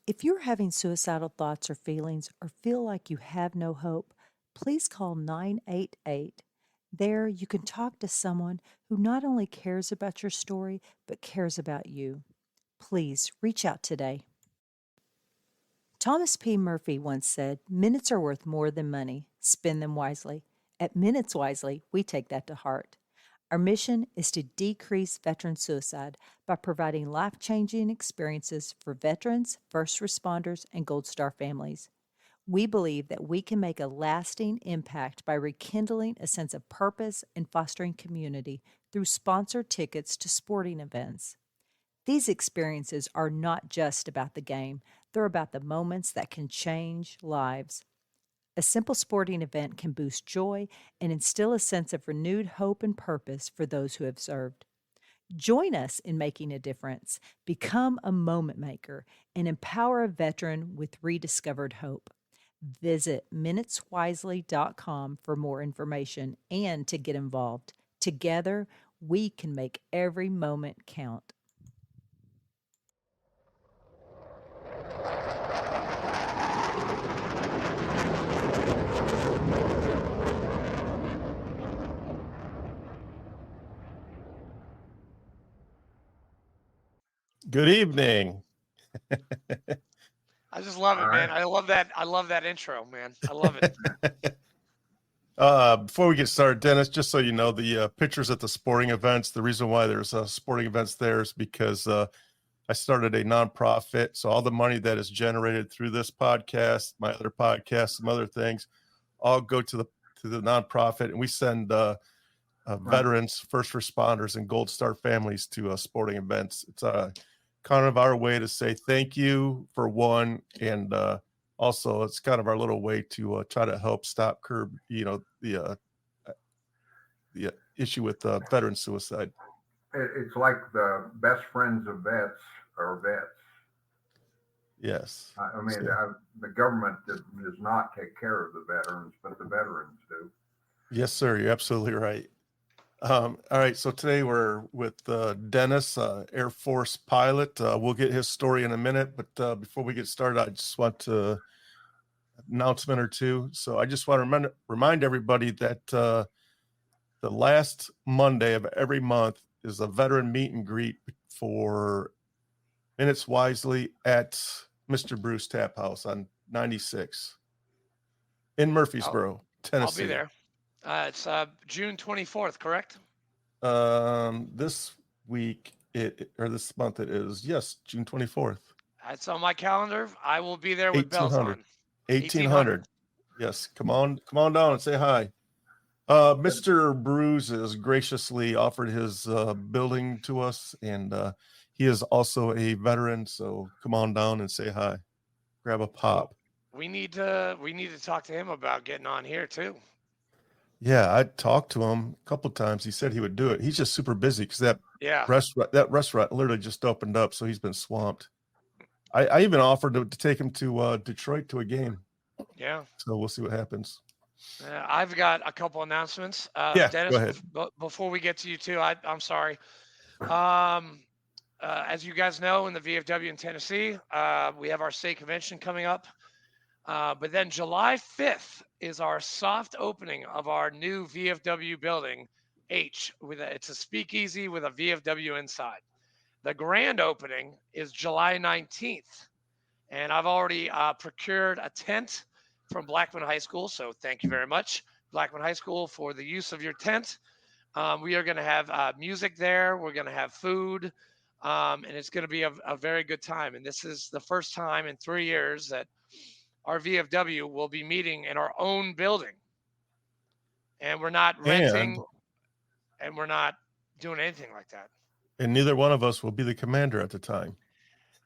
If you're having suicidal thoughts or feelings or feel like you have no hope, please call 988. There, you can talk to someone who not only cares about your story, but cares about you. Please reach out today. Thomas P. Murphy once said, "Minutes are worth more than money. Spend them wisely." At Minutes Wisely, we take that to heart. Our mission is to decrease veteran suicide by providing life-changing experiences for veterans, first responders, and Gold Star families. We believe that we can make a lasting impact by rekindling a sense of purpose and fostering community through sponsored tickets to sporting events. These experiences are not just about the game, they're about the moments that can change lives. A simple sporting event can boost joy and instill a sense of renewed hope and purpose for those who have served. Join us in making a difference. Become a moment maker and empower a veteran with rediscovered hope. Visit minuteswisely.com for more information and to get involved. Together, we can make every moment count. Good evening. I just love it, man. I love that. I love that intro, man. I love it. Before we get started, Dennis, just so you know, the pictures at the sporting events, the reason why there's sporting events there is because I started a nonprofit. So all the money that is generated through this podcast, my other podcast, some other things, all go to the nonprofit, and we send veterans, first responders, and Gold Star families to sporting events. It's kind of our way to say thank you for one, and also it's kind of our little way to try to help curb the issue with veteran suicide. It's like the best friends of vets are vets. Yes. I mean, the government does not take care of the veterans, but the veterans do. Yes, sir. You're absolutely right. All right. So today we're with Dennis, Air Force pilot. We'll get his story in a minute, but before we get started, I just want to announcement or two. So I just want to remind everybody that the last Monday of every month is a veteran meet and greet for Minutes Wisely at Mr. Bruce Tap House on 96 in Murfreesboro, Tennessee. I'll be there. It's June 24th, correct? This week or this month it is, yes, June 24th. It's on my calendar. I will be there with bells on. 1800. Yes, come on down and say hi. Mr. Bruce has graciously offered his building to us, and he is also a veteran, so come on down and say hi. Grab a pop. We need to talk to him about getting on here too. Yeah, I talked to him a couple of times. He said he would do it. He's just super busy because that restaurant literally just opened up, so he's been swamped. I even offered to take him to Detroit to a game. Yeah. So we'll see what happens. I've got a couple announcements. Yeah, Dennis, go ahead. Before we get to you too, I'm sorry. As you guys know, in the VFW in Tennessee, we have our state convention coming up. But then July 5th is our soft opening of our new VFW building, H. It's a speakeasy with a VFW inside. The grand opening is July 19th. And I've already procured a tent from Blackman High School. So thank you very much, Blackman High School, for the use of your tent. We are going to have music there. We're going to have food. And it's going to be a very good time. And this is the first time in 3 years that our VFW will be meeting in our own building. And we're not renting, and we're not doing anything like that. And neither one of us will be the commander at the time.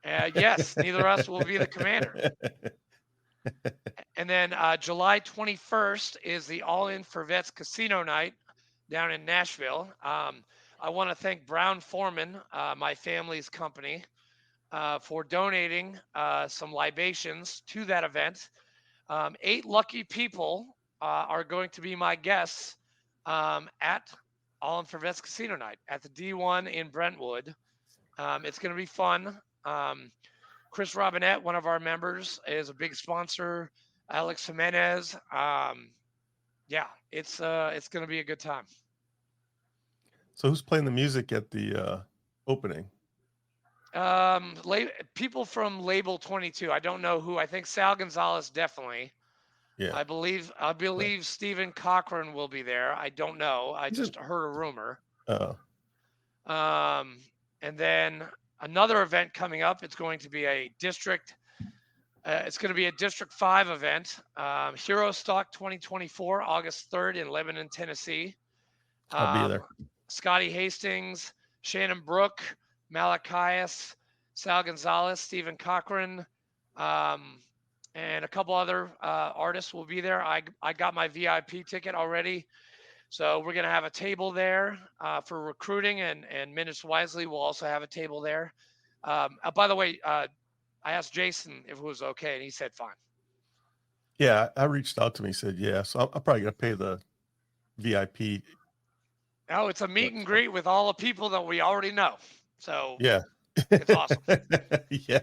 Yes, neither of us will be the commander. And then July 21st is the All In for Vets Casino Night down in Nashville. I want to thank Brown Foreman, my family's company, for donating some libations to that event. 8 lucky people are going to be my guests at All In for Vets Casino Night at the D1 in Brentwood. It's going to be fun. Chris Robinette, one of our members, is a big sponsor. Alex Jimenez. Yeah, it's going to be a good time. So who's playing the music at the opening? People from Label 22. I don't know who. I think Sal Gonzalez definitely. Yeah. I believe Stephen Cochran will be there. I don't know. I just heard a rumor. Oh. And then another event coming up. It's going to be a district. It's going to be a District 5 event. Hero Stock 2024, August 3rd in Lebanon, Tennessee. I'll be there. Scotty Hastings, Shannon Brook, Malachias, Sal Gonzalez, Stephen Cochran, and a couple other artists will be there. I got my VIP ticket already. So we're going to have a table there for recruiting, and Minutes Wisely will also have a table there. By the way, I asked Jason if it was okay, and he said fine. Yeah, I reached out to him. He said, yeah. So I'm probably going to pay the VIP. No, it's a meet and greet with all the people that we already know. So yeah, it's awesome. Yeah.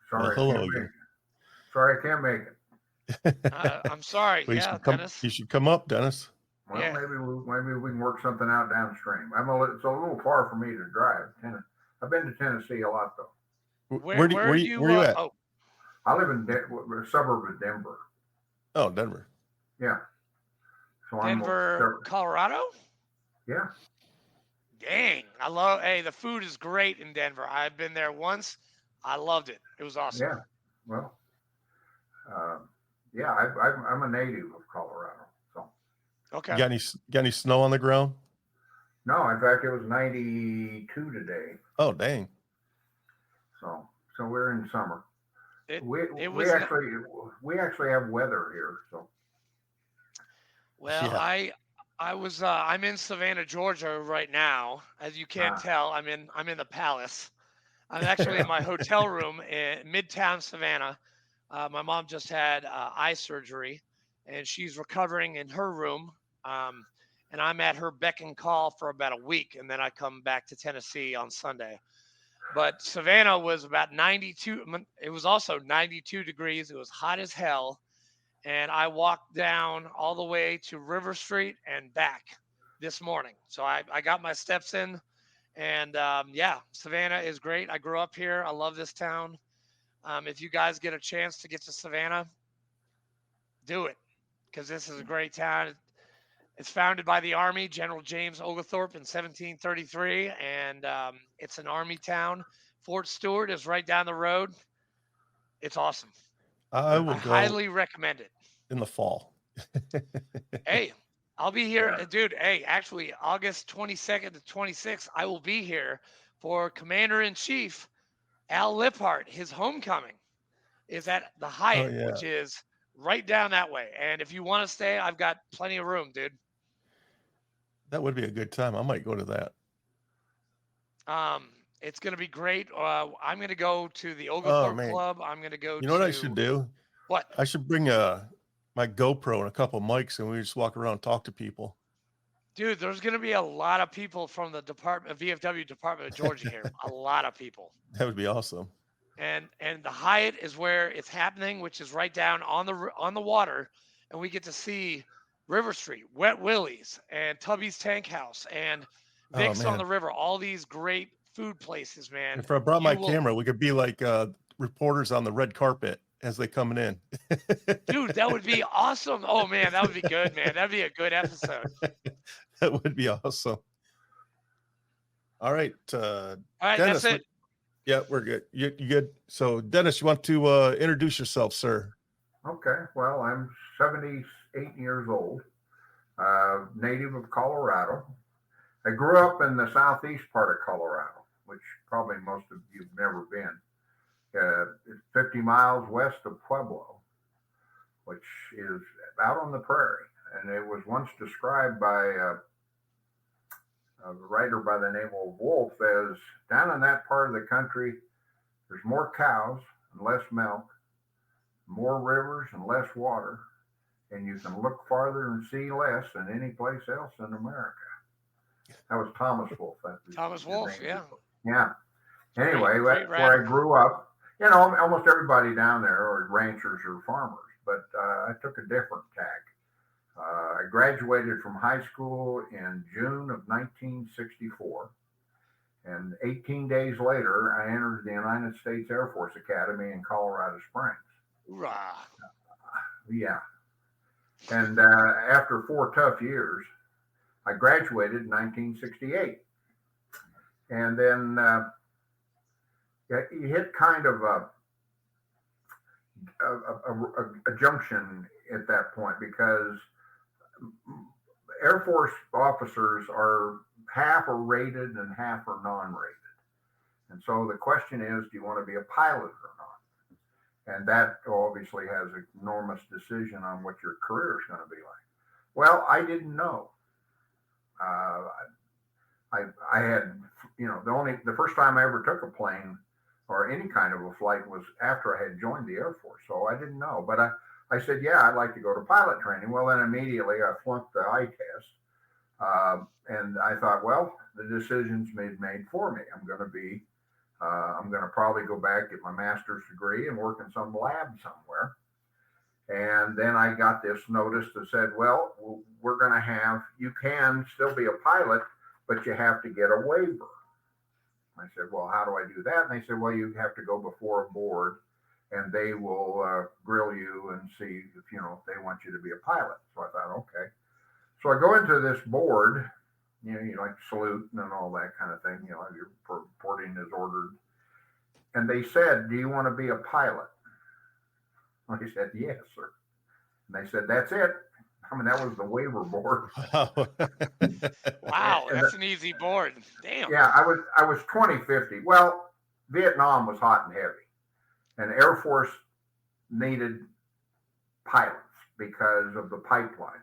Sorry, Well, I can't make it. I'm sorry. Well, yeah, Dennis. You should come up, Dennis. Well, Yeah. maybe we can work something out downstream. It's a little far for me to drive. I've been to Tennessee a lot though. Where are you at? I live in a suburb of Denver. Oh, Denver. Yeah. So Denver, Colorado? Yeah. Dang. The food is great in Denver. I've been there once. I loved it. It was awesome. Yeah. Well, yeah, I'm a native of Colorado. So. Okay. You got any snow on the ground? No, in fact, it was 92 today. Oh, dang. So we're in summer. We actually have weather here. So. Well, yeah. I'm in Savannah, Georgia right now. As you can't tell, I'm in the Palace. I'm actually in my hotel room in Midtown Savannah. My mom just had eye surgery, and she's recovering in her room. And I'm at her beck and call for about a week, and then I come back to Tennessee on Sunday. But Savannah was about 92. It was also 92 degrees. It was hot as hell. And I walked down all the way to River Street and back this morning. So I got my steps in. And yeah, Savannah is great. I grew up here. I love this town. If you guys get a chance to get to Savannah, do it, because this is a great town. It's founded by the Army, General James Oglethorpe, in 1733, and it's an Army town. Fort Stewart is right down the road. It's awesome. I will highly recommend it. In the fall. Hey, I'll be here, dude. Hey, actually, August 22nd to 26th, I will be here for Commander-in-Chief Al Liphart. His homecoming is at the Hyatt, which is right down that way. And if you want to stay, I've got plenty of room, dude. That would be a good time. I might go to that. It's going to be great. I'm going to go to the Oglethorpe Club. I'm going to go to... You know what I should do? What? I should bring my GoPro and a couple mics, and we just walk around and talk to people. Dude, there's going to be a lot of people from the VFW Department of Georgia here. A lot of people. That would be awesome. And the Hyatt is where it's happening, which is right down on the water, and we get to see River Street, Wet Willie's, and Tubby's Tank House, and Vic's on the River. All these great food places, man. If I brought my camera, we could be like reporters on the red carpet as they coming in. Dude, that would be awesome. Oh man, that would be good, man. That'd be a good episode. That would be awesome. All right. All right, Dennis, that's it. Yeah, we're good. You good? So, Dennis, you want to introduce yourself, sir? Okay. Well, I'm 78 years old, native of Colorado. I grew up in the southeast part of Colorado, which probably most of you have never been. It's 50 miles west of Pueblo, which is out on the prairie. And it was once described by a writer by the name of Wolf as, down in that part of the country, there's more cows and less milk, more rivers and less water, and you can look farther and see less than any place else in America. That was Thomas Wolfe. Thomas Wolfe, yeah. Yeah. Anyway, that's where I grew up. almost everybody down there are ranchers or farmers, but I took a different tack. I graduated from high school in June of 1964, and 18 days later, I entered the United States Air Force Academy in Colorado Springs. Hoorah. Yeah. And after 4 tough years, I graduated in 1968. And then you hit kind of a junction at that point, because Air Force officers are half are rated and half are non-rated. And so the question is, do you want to be a pilot or not? And that obviously has an enormous decision on what your career is going to be like. Well, I didn't know. I had, the first time I ever took a plane or any kind of a flight was after I had joined the Air Force. So I didn't know, but I said, yeah, I'd like to go to pilot training. Well, then immediately I flunked the eye test. And I thought, well, the decision's made for me. I'm going to probably go back, get my master's degree and work in some lab somewhere. And then I got this notice that said, well, you can still be a pilot, but you have to get a waiver. I said, well, how do I do that? And they said, well, you have to go before a board and they will grill you and see if they want you to be a pilot. So I thought, okay. So I go into this board, you like salute and all that kind of thing, your reporting is ordered. And they said, do you want to be a pilot? I said, yes, sir. And they said, that's it. I mean, that was the waiver board. Wow, that's an easy board. Damn. Yeah, I was 2050. Well, Vietnam was hot and heavy, and Air Force needed pilots because of the pipeline.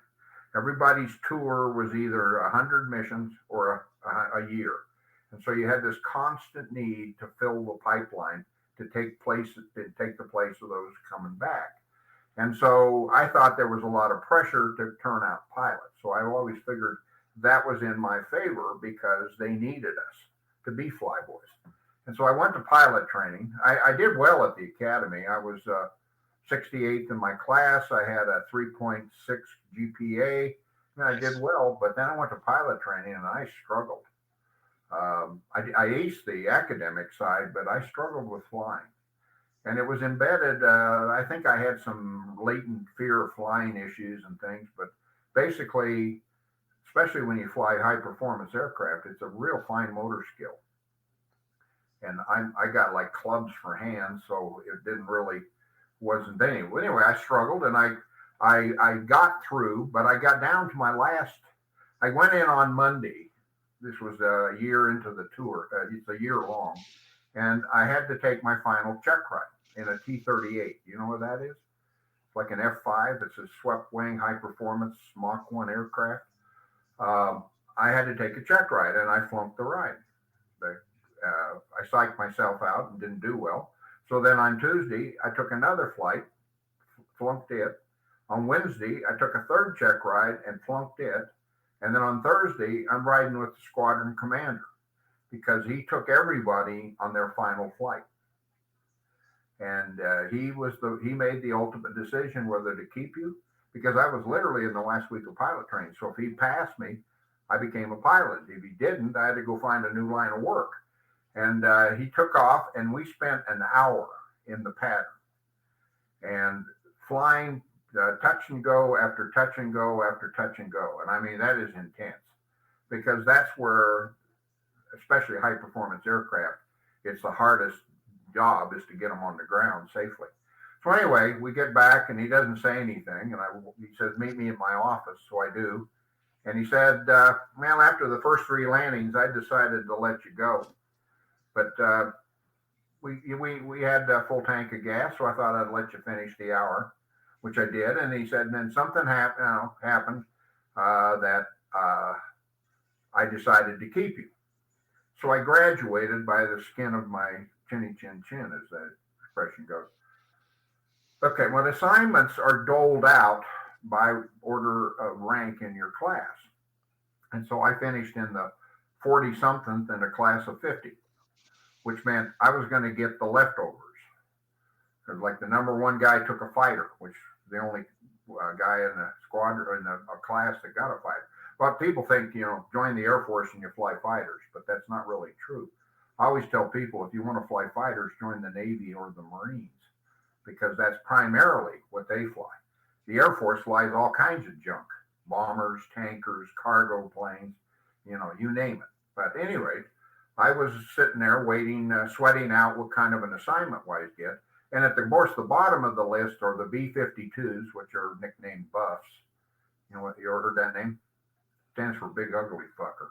Everybody's tour was either 100 missions or a year. And so you had this constant need to fill the pipeline to take the place of those coming back. And so I thought there was a lot of pressure to turn out pilots. So I always figured that was in my favor because they needed us to be flyboys. And so I went to pilot training. I did well at the academy. I was 68th in my class. I had a 3.6 GPA. And I did well, but then I went to pilot training and I struggled. I aced the academic side, but I struggled with flying. And it was embedded. I think I had some latent fear of flying issues and things, but basically, especially when you fly high performance aircraft, it's a real fine motor skill. And I got like clubs for hands, so it wasn't any. Anyway, I struggled and I got through, but I got down to my last. I went in on Monday. This was a year into the tour. It's a year long. And I had to take my final check ride in a T-38. You know what that is? It's like an F-5. It's a swept wing, high performance Mach 1 aircraft. I had to take a check ride and I flunked the ride. I psyched myself out and didn't do well. So then on Tuesday, I took another flight, flunked it. On Wednesday, I took a third check ride and flunked it. And then on Thursday, I'm riding with the squadron commander because he took everybody on their final flight. And he made the ultimate decision whether to keep you, because I was literally in the last week of pilot training. So if he passed me, I became a pilot. If he didn't, I had to go find a new line of work. And he took off and we spent an hour in the pattern and flying touch and go after touch and go after touch and go. And I mean, that is intense because that's where, especially high performance aircraft, it's the hardest job is to get them on the ground safely. So anyway, we get back and he doesn't say anything. And he says, meet me in my office. So I do. And he said, well, after the first 3 landings, I decided to let you go. But we had a full tank of gas. So I thought I'd let you finish the hour, which I did. And he said, and then something happened that I decided to keep you. So I graduated by the skin of my chinny chin chin, as that expression goes. Okay, well, assignments are doled out by order of rank in your class. And so I finished in the 40-something in a class of 50, which meant I was going to get the leftovers. Because like the number one guy took a fighter, which is the only guy in the squadron, in a class that got a fighter. But people think, join the Air Force and you fly fighters, but that's not really true. I always tell people, if you want to fly fighters, join the Navy or the Marines, because that's primarily what they fly. The Air Force flies all kinds of junk, bombers, tankers, cargo planes, you name it. But anyway, I was sitting there waiting, sweating out what kind of an assignment I'd get. And at the bottom of the list are the B-52s, which are nicknamed Buffs. You know what? You ever heard that name? Stands for Big Ugly Fucker.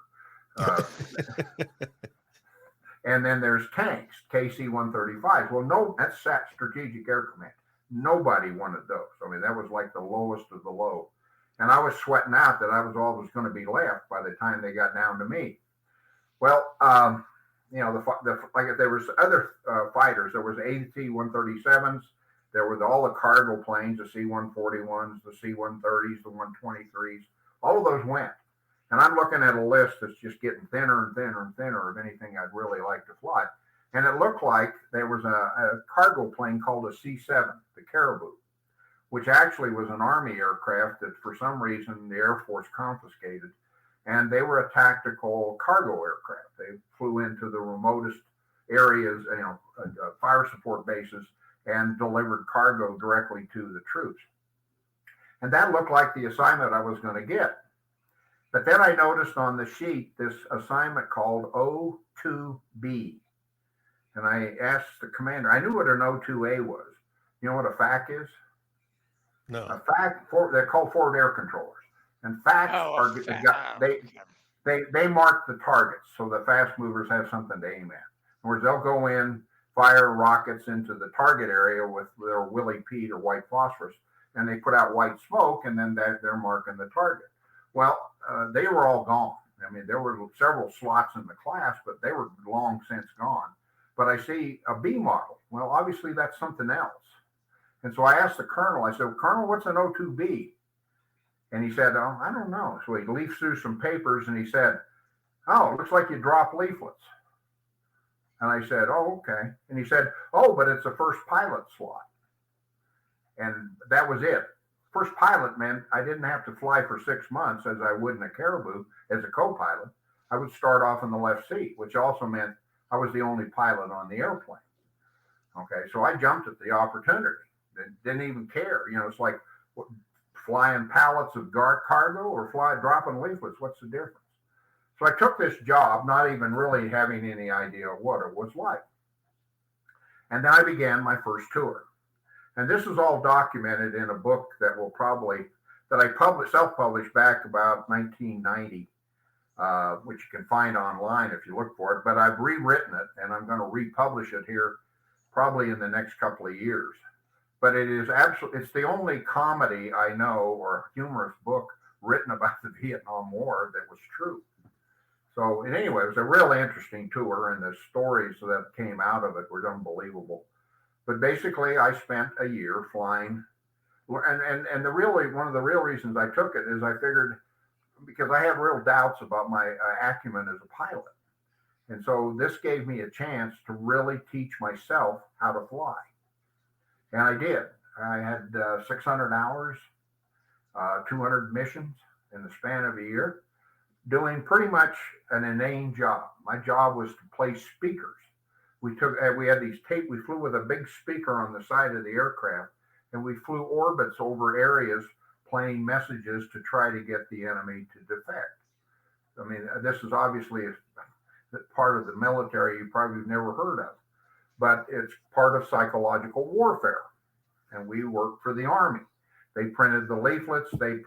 And then there's tanks, KC-135s. Well, no, that's Strategic Air Command. Nobody wanted those. I mean, that was like the lowest of the low. And I was sweating out that I was always going to be left by the time they got down to me. Well, like there was other fighters. There was AT-137s. There were all the cargo planes, the C-141s, the C-130s, the 123s. All of those went. And I'm looking at a list that's just getting thinner and thinner and thinner of anything I'd really like to fly. And it looked like there was a cargo plane called a C-7, the Caribou, which actually was an Army aircraft that for some reason the Air Force confiscated. And they were a tactical cargo aircraft. They flew into the remotest areas, fire support bases, and delivered cargo directly to the troops. And that looked like the assignment I was going to get. But then I noticed on the sheet this assignment called O2B. And I asked the commander, I knew what an O2A was. You know what a FAC is? No. A FAC, they're called forward air controllers. And FACs they mark the targets, so the fast movers have something to aim at. In other words, they'll go in, fire rockets into the target area with their Willie Pete or white phosphorus, and they put out white smoke, and then they're marking the target. Well, they were all gone. I mean, there were several slots in the class, but they were long since gone. But I see a B model. Well, obviously that's something else. And so I asked the colonel, I said, Colonel, what's an O2B? And he said, oh, I don't know. So he leafed through some papers and he said, oh, it looks like you drop leaflets. And I said, oh, okay. And he said, oh, but it's a first pilot slot. And that was it. First pilot meant I didn't have to fly for 6 months as I would in a Caribou as a co-pilot. I would start off in the left seat, which also meant I was the only pilot on the airplane. Okay, so I jumped at the opportunity. Didn't even care. It's like flying pallets of cargo or dropping leaflets. What's the difference? So I took this job, not even really having any idea what it was like. And then I began my first tour. And this is all documented in a book that I self-published back about 1990, which you can find online if you look for it. But I've rewritten it, and I'm going to republish it here probably in the next couple of years. But it's the only comedy I know or humorous book written about the Vietnam War that was true. So anyway, it was a really interesting tour, and the stories that came out of it were unbelievable. But basically, I spent a year flying, and one of the real reasons I took it is I figured, because I had real doubts about my acumen as a pilot. And so this gave me a chance to really teach myself how to fly. And I did. I had 600 hours, 200 missions in the span of a year, doing pretty much an inane job. My job was to play speakers. We had these we flew with a big speaker on the side of the aircraft, and we flew orbits over areas playing messages to try to get the enemy to defect. I mean, this is obviously a part of the military you probably have never heard of, but it's part of psychological warfare. And we worked for the Army. They printed the leaflets, they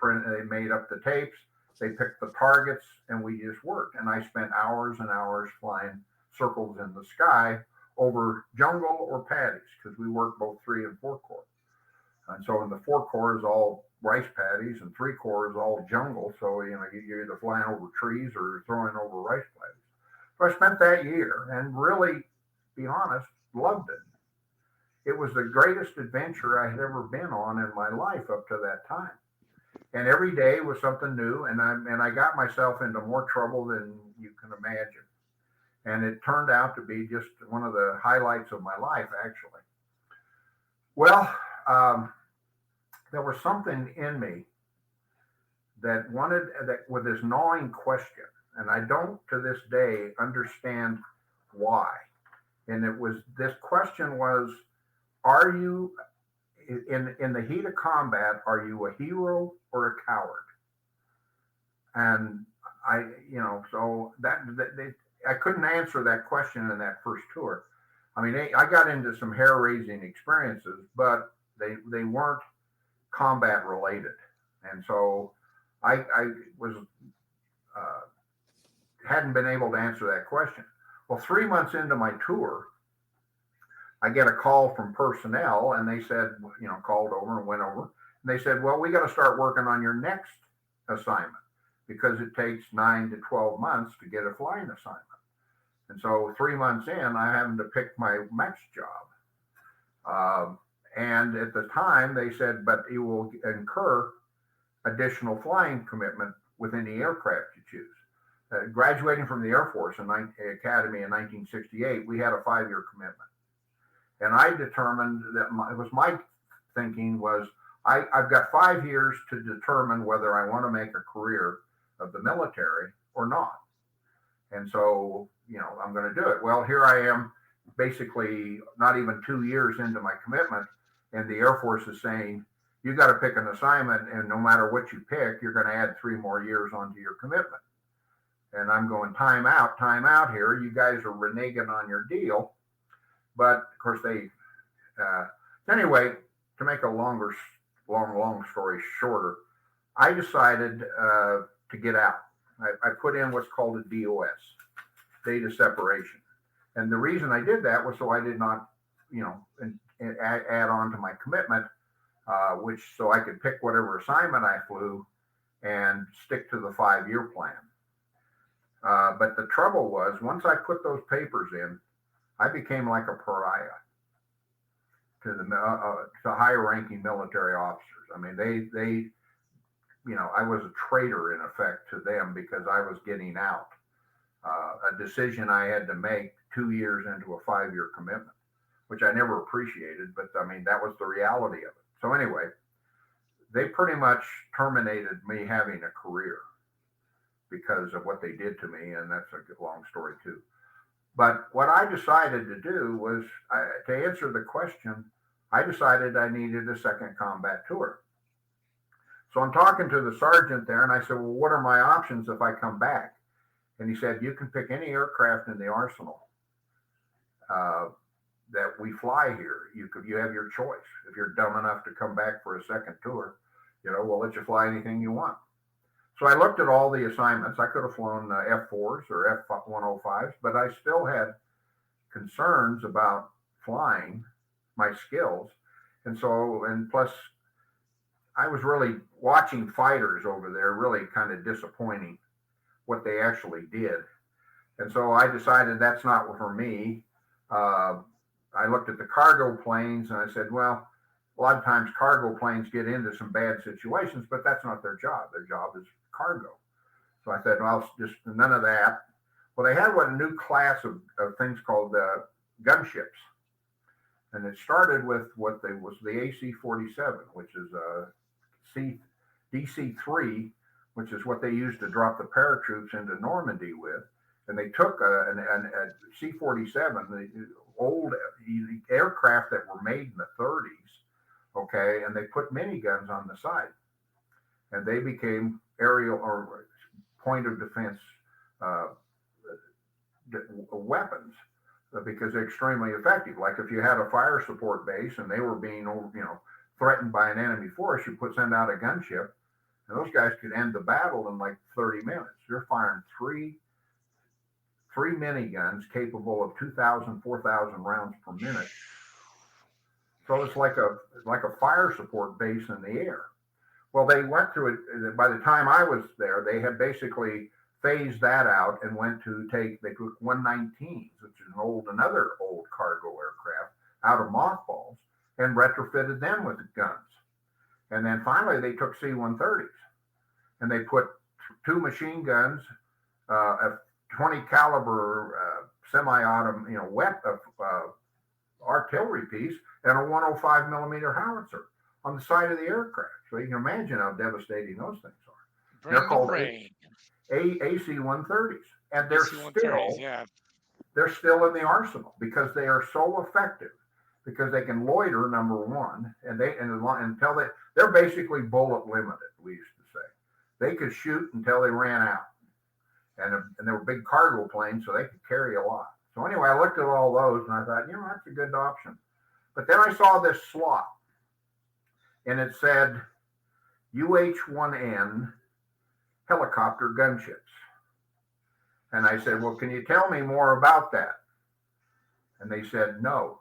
made up the tapes, they picked the targets, and we just worked. And I spent hours and hours flying circles in the sky over jungle or paddies, because we worked both 3 and 4 corps. And so in the 4 corps is all rice paddies, and 3 corps is all jungle. So you're either flying over trees or throwing over rice paddies. So I spent that year and really, be honest, loved it. It was the greatest adventure I had ever been on in my life up to that time. And every day was something new, and I got myself into more trouble than you can imagine. And it turned out to be just one of the highlights of my life, actually. Well, there was something in me that wanted that with this gnawing question, and I don't to this day understand why. And this question was, are you in the heat of combat, are you a hero or a coward? And so I couldn't answer that question in that first tour. I mean, I got into some hair-raising experiences, but they weren't combat related, and so I was hadn't been able to answer that question. Well, 3 months into my tour, I get a call from personnel, and they said, called over and went over, and they said, well, we got to start working on your next assignment because it takes 9 to 12 months to get a flying assignment. And so 3 months in, I happened to pick my next job. And at the time, they said, but you will incur additional flying commitment with any aircraft you choose. Graduating from the Air Force Academy in 1968, we had a 5-year commitment. And I determined that my thinking was, I've got 5 years to determine whether I want to make a career of the military or not. And so, I'm going to do it. Well, here I am, basically not even 2 years into my commitment, and the Air Force is saying, you got to pick an assignment, and no matter what you pick, you're going to add 3 more years onto your commitment. And I'm going, time out here. You guys are reneging on your deal. But of course, anyway, to make a long story shorter, I decided to get out. I put in what's called a DOS, data separation. And the reason I did that was so I did not, add on to my commitment, so I could pick whatever assignment I flew and stick to the 5-year plan. But the trouble was, once I put those papers in, I became like a pariah to to higher-ranking military officers. I mean, they I was a traitor in effect to them because I was getting out. A decision I had to make 2 years into a 5-year commitment, which I never appreciated, but I mean, that was the reality of it. So anyway, they pretty much terminated me having a career because of what they did to me, and that's a long story too. But what I decided to do was, to answer the question, I decided I needed a second combat tour. So I'm talking to the sergeant there, and I said, well, what are my options if I come back? And he said, you can pick any aircraft in the arsenal that we fly here. You have your choice. If you're dumb enough to come back for a second tour, we'll let you fly anything you want. So I looked at all the assignments. I could have flown F4s or F105s, but I still had concerns about flying, my skills. And plus, I was really watching fighters over there, really kind of disappointing what they actually did. And so I decided that's not for me. I looked at the cargo planes and I said, well, a lot of times cargo planes get into some bad situations, but that's not their job. Their job is cargo. So I said, well, just none of that. Well, they had a new class of things called gunships. And it started with was the AC-47, which is DC-3, which is what they used to drop the paratroops into Normandy with. And they took a C-47, the old aircraft that were made in the 30s, okay, and they put miniguns on the side. And they became aerial or point of defense weapons because they're extremely effective. Like if you had a fire support base and they were being, threatened by an enemy force, you send out a gunship, and those guys could end the battle in like 30 minutes. You're firing three miniguns capable of 2,000, 4,000 rounds per minute. So it's like a fire support base in the air. Well, they went through it. By the time I was there, they had basically phased that out and they took 119s, which is another old cargo aircraft, out of mothballs and retrofitted them with guns. And then finally they took C-130s and they put 2 machine guns, a 20 caliber semi-autumn, artillery piece and a 105 millimeter howitzer on the side of the aircraft. So you can imagine how devastating those things are. Bring They're the called rain. AC-130s, and they're AC-130s, yeah. still in the arsenal because they are so effective. Because they can loiter, number one, until they're basically bullet limited. We used to say they could shoot until they ran out, and they were big cargo planes, so they could carry a lot. So anyway, I looked at all those and I thought, that's a good option. But then I saw this slot, and it said UH-1N helicopter gunships, and I said, well, can you tell me more about that? And they said no.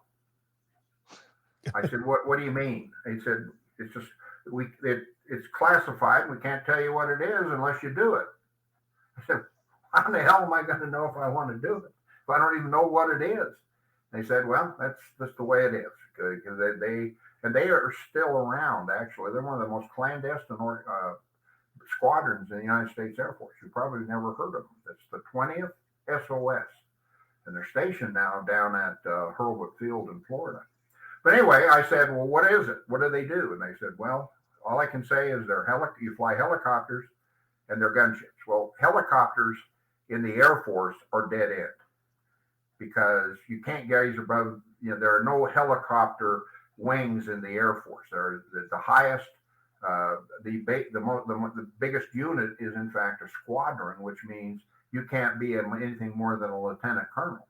I said, what do you mean? He said, it's just, it's classified. We can't tell you what it is unless you do it. I said, how the hell am I going to know if I want to do it if I don't even know what it is? They said, well, that's just the way it is. Because they are still around, actually. They're one of the most clandestine squadrons in the United States Air Force. You probably never heard of them. It's the 20th SOS. And they're stationed now down at Hurlbut Field in Florida. But anyway, I said, well, what is it? What do they do? And they said, well, all I can say is you fly helicopters and they're gunships. Well, helicopters in the Air Force are dead end because you can't gaze above, there are no helicopter wings in the Air Force. They're the highest, the biggest unit is in fact a squadron, which means you can't be anything more than a lieutenant colonel.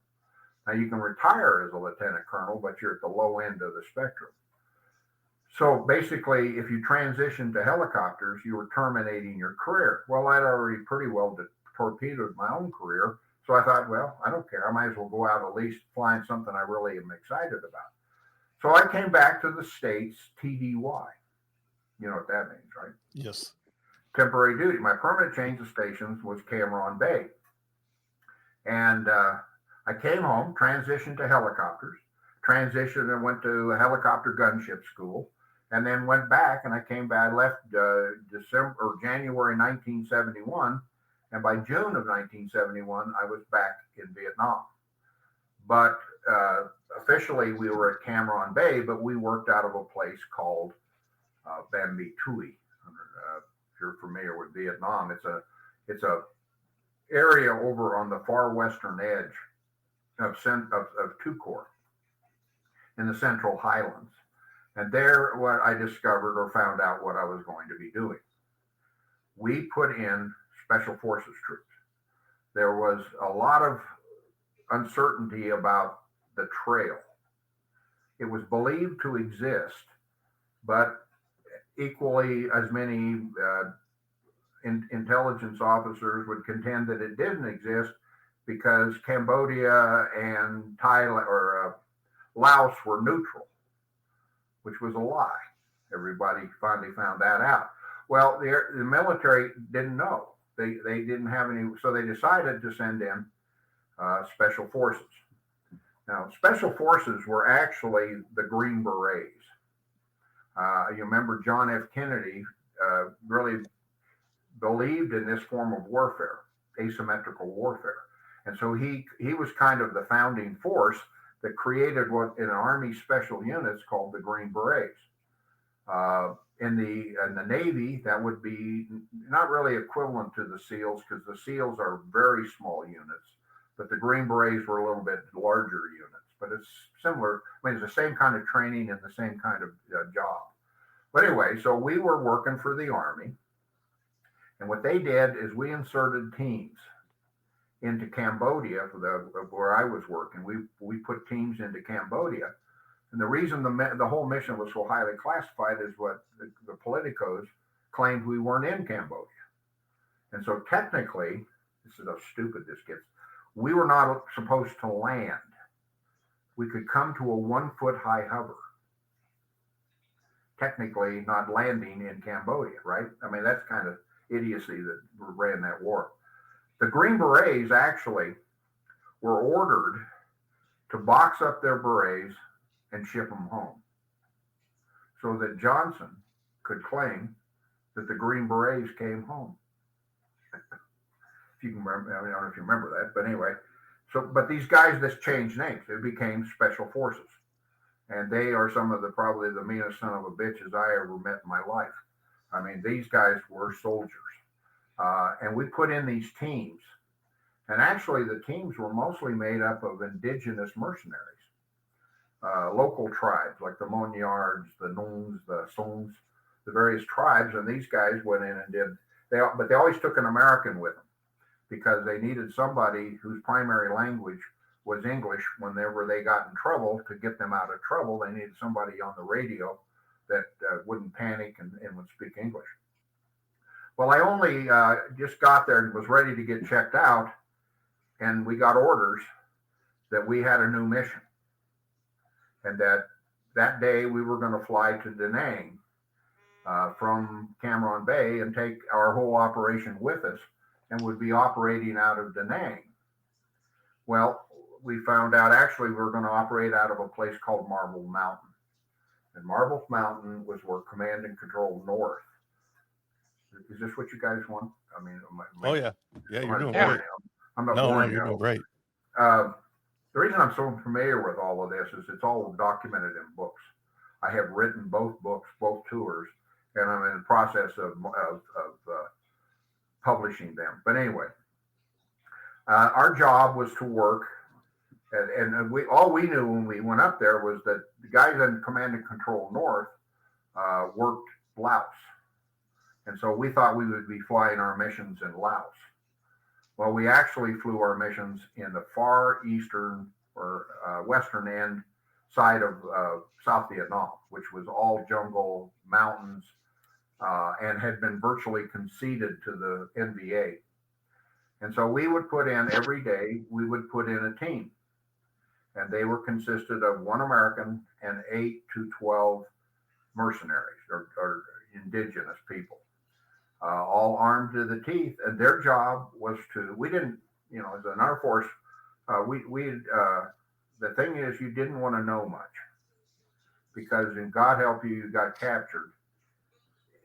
Now, you can retire as a lieutenant colonel, but you're at the low end of the spectrum. So basically, if you transition to helicopters, you were terminating your career. Well, I'd already pretty well torpedoed my own career. So I thought, well, I don't care. I might as well go out at least flying something I really am excited about. So I came back to the States, TDY. You know what that means, right? Yes. Temporary duty. My permanent change of stations was Cameron Bay. And I came home, transitioned to helicopters, transitioned and went to a helicopter gunship school, and then went back. And I came back, left January 1971, and by June of 1971, I was back in Vietnam. But officially, we were at Cameron Bay, but we worked out of a place called Ban My Tui. If you're familiar with Vietnam, it's a area over on the far western edge of Tu Quoc in the Central Highlands. And there, what I discovered or found out what I was going to be doing. We put in Special Forces troops. There was a lot of uncertainty about the trail. It was believed to exist, but equally as many intelligence officers would contend that it didn't exist because Cambodia and Thailand or Laos were neutral, which was a lie. Everybody finally found that out. Well, the military didn't know. They didn't have any, so they decided to send in Special Forces. Now, Special Forces were actually the Green Berets. You remember John F. Kennedy really believed in this form of warfare, asymmetrical warfare. And so he was kind of the founding force that created what in Army special units called the Green Berets. In the Navy, that would be not really equivalent to the SEALs because the SEALs are very small units, but the Green Berets were a little bit larger units. But it's similar. I mean, it's the same kind of training and the same kind of job. But anyway, so we were working for the Army. And what they did is we inserted teams into Cambodia where I was working. We put teams into Cambodia. And the reason the whole mission was so highly classified is what the politicos claimed we weren't in Cambodia. And so technically, this is how stupid this gets, we were not supposed to land. We could come to a 1 foot high hover. Technically not landing in Cambodia, right? I mean, that's kind of idiocy that ran that war. The Green Berets actually were ordered to box up their berets and ship them home so that Johnson could claim that the Green Berets came home. If you can remember, I don't know if you remember that, but anyway. So, but these guys just changed names. It became Special Forces. and they are some of probably the meanest son of a bitches I ever met in my life. I mean, these guys were soldiers, and we put in these teams, and actually the teams were mostly made up of indigenous mercenaries, local tribes like the Monyards, the Noons, the Songs, the various tribes, and these guys went in and but they always took an American with them because they needed somebody whose primary language was English. Whenever they got in trouble, to get them out of trouble, they needed somebody on the radio that wouldn't panic and would speak English. Well, I only just got there and was ready to get checked out, and we got orders that we had a new mission, and that day we were going to fly to Da Nang from Cam Bay and take our whole operation with us, and would be operating out of Da Nang. Well, we found out actually we were going to operate out of a place called Marble Mountain. And Marble Mountain was where Command and Control North. Is this what you guys want? I mean, oh yeah, you're doing Yeah. great. I'm not No, boring you're doing great. The reason I'm so familiar with all of this is it's all documented in books. I have written both books, both tours, and I'm in the process of publishing them. But anyway, our job was to work, and all we knew when we went up there was that the guys in Command and Control North worked Laos, and so we thought we would be flying our missions in Laos. Well, we actually flew our missions in the far eastern or western end side of South Vietnam, which was all jungle, mountains, and had been virtually conceded to the NVA. And so we would put in every day, we would put in a team. And they were consisted of one American and 8 to 12 mercenaries or indigenous people, all armed to the teeth. And their job was we didn't, as an Air Force, the thing is, you didn't want to know much because in God help you, you got captured.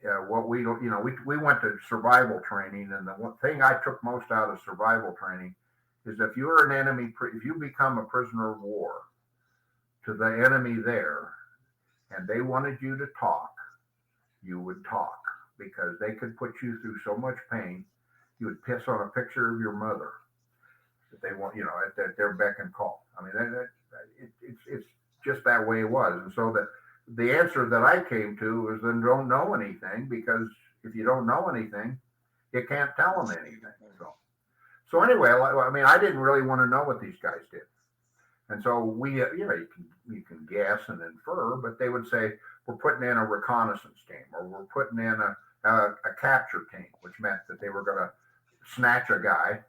We went to survival training, and the one thing I took most out of survival training is if you are an enemy, if you become a prisoner of war to the enemy there, and they wanted you to talk, you would talk because they could put you through so much pain. You would piss on a picture of your mother that they want, at their beck and call. I mean, it's just that way it was, and so the answer that I came to is then don't know anything, because if you don't know anything, you can't tell them anything. So anyway, I mean, I didn't really want to know what these guys did. And so we, you can guess and infer, but they would say, we're putting in a reconnaissance team, or we're putting in a capture team, which meant that they were going to snatch a guy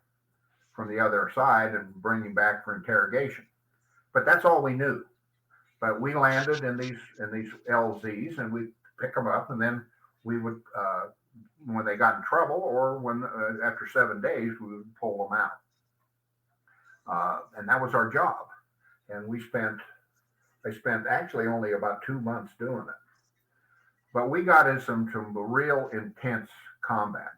from the other side and bring him back for interrogation. But that's all we knew. But we landed in these LZs, and we pick them up, and then we would, when they got in trouble, or when after 7 days, we would pull them out, and that was our job. And I spent actually only about 2 months doing it, but we got in some real intense combat.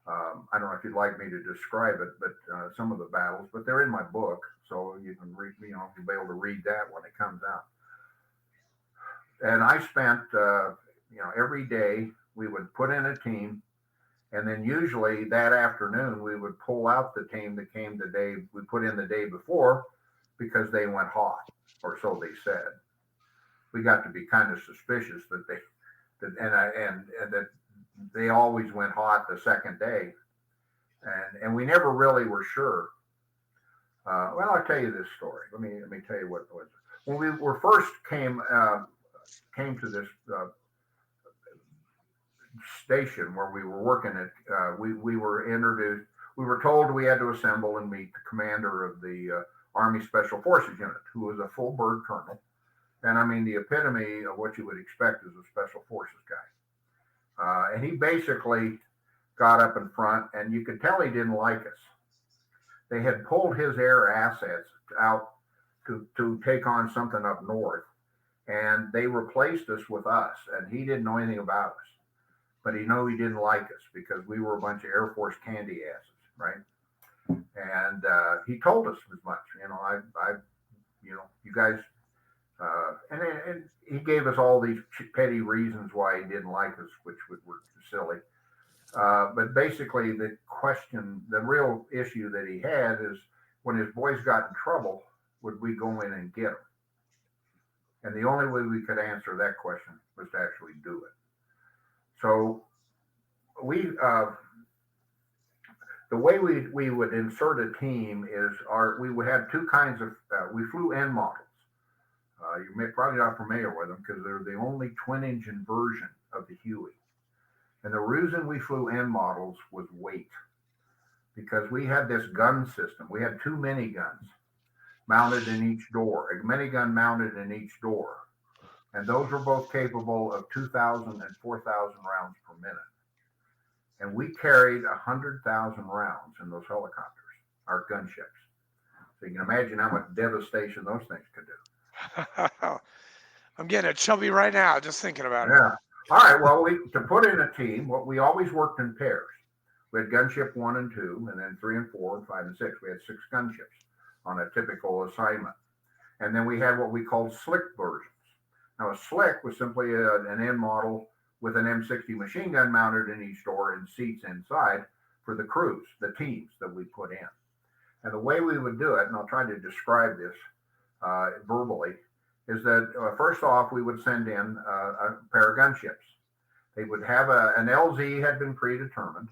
I don't know if you'd like me to describe it, but some of the battles, but they're in my book, so you can read, you'll be able to read that when it comes out. And I spent, every day we would put in a team, and then usually that afternoon we would pull out the team that came the day we put in the day before, because they went hot, or so they said. We got to be kind of suspicious that they always went hot the second day, and we never really were sure. Well, I'll tell you this story. Let me tell you what it was. When we first came to this station where we were working at, we were introduced. We were told we had to assemble and meet the commander of the Army Special Forces Unit, who was a full bird colonel, and I mean the epitome of what you would expect as a Special Forces guy. And he basically got up in front, and you could tell he didn't like us. They had pulled his air assets out to take on something up north, and they replaced us with us, and he didn't know anything about us, but he knew he didn't like us because we were a bunch of Air Force candy asses, right? And he told us as much. You guys And he gave us all these petty reasons why he didn't like us, which were silly. But basically, the real issue that he had is when his boys got in trouble, would we go in and get them? And the only way we could answer that question was to actually do it. So the way we would insert a team is we would have two kinds of, we flew N models. You're probably not familiar with them because they're the only twin engine version of the Huey. And the reason we flew N models was weight, because we had this gun system. We had two miniguns mounted in each door, a minigun mounted in each door. And those were both capable of 2,000 and 4,000 rounds per minute. And we carried 100,000 rounds in those helicopters, our gunships. So you can imagine how much devastation those things could do. I'm getting a chubby right now just thinking about it. Yeah. All right. Well, to put in a team, we always worked in pairs. We had gunship 1 and 2, and then 3 and 4, and 5 and 6. We had 6 gunships on a typical assignment. And then we had what we called slick versions. Now, a slick was simply an N model with an M60 machine gun mounted in each door and seats inside for the crews, the teams that we put in. And the way we would do it, and I'll try to describe this verbally, is that first off, we would send in a pair of gunships. They would have an LZ had been predetermined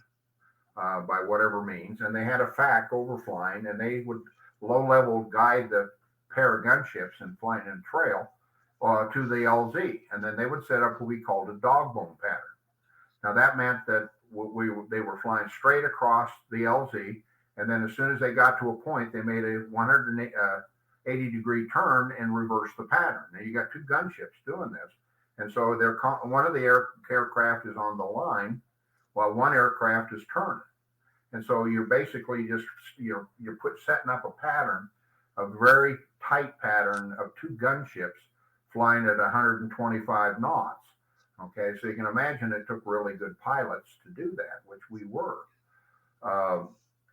by whatever means, and they had a FAC overflying, and they would low-level guide the pair of gunships and flying in trail to the LZ, and then they would set up what we called a dog bone pattern. Now that meant that they were flying straight across the LZ, and then as soon as they got to a point, they made a 180-degree turn and reversed the pattern. Now you got two gunships doing this, and so one of the aircraft is on the line while one aircraft is turning, and so you're basically just you're setting up a pattern, a very tight pattern of two gunships flying at 125 knots. Okay, so you can imagine it took really good pilots to do that, which we were.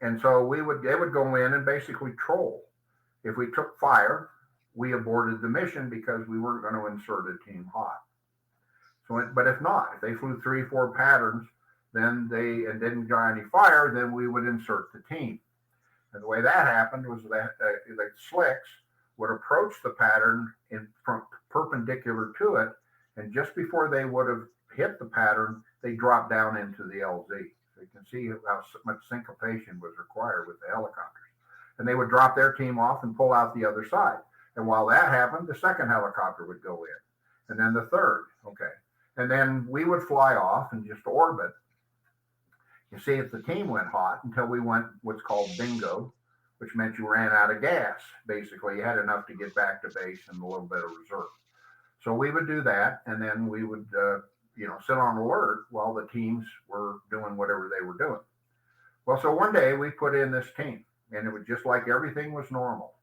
And so they would go in and basically troll. If we took fire, we aborted the mission because we weren't going to insert a team hot. But if not, if they flew 3-4 patterns, then and didn't draw any fire, then we would insert the team. And the way that happened was that the slicks would approach the pattern from perpendicular to it, and just before they would have hit the pattern, they dropped down into the LZ. So you can see how much syncopation was required with the helicopters. And they would drop their team off and pull out the other side. And while that happened, the second helicopter would go in, and then the third. Okay. And then we would fly off and just orbit. You see if the team went hot until we went what's called bingo, which meant you ran out of gas. Basically, you had enough to get back to base and a little bit of reserve. So we would do that, and then we would, sit on alert while the teams were doing whatever they were doing. Well, so one day we put in this team, and it was just like everything was normal.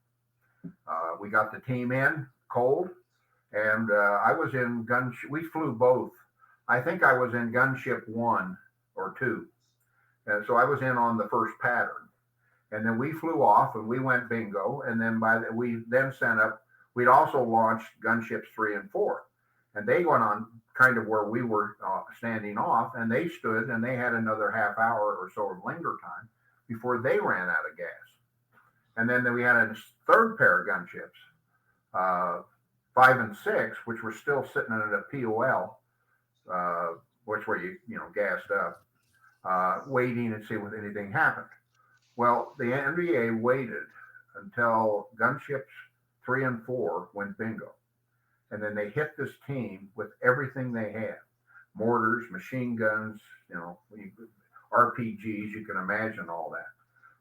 We got the team in cold, and I was in gunship. We flew both. I think I was in gunship 1 or 2, and so I was in on the first pattern. And then we flew off and we went bingo. And then we then sent up, we'd also launched gunships 3 and 4. And they went on kind of where we were standing off, and they stood and they had another half hour or so of linger time before they ran out of gas. And then we had a third pair of gunships, 5 and 6, which were still sitting in a POL, which were gassed up, waiting and see if anything happened. Well, the NBA waited until gunships 3 and 4 went bingo. And then they hit this team with everything they had. Mortars, machine guns, RPGs, you can imagine all that.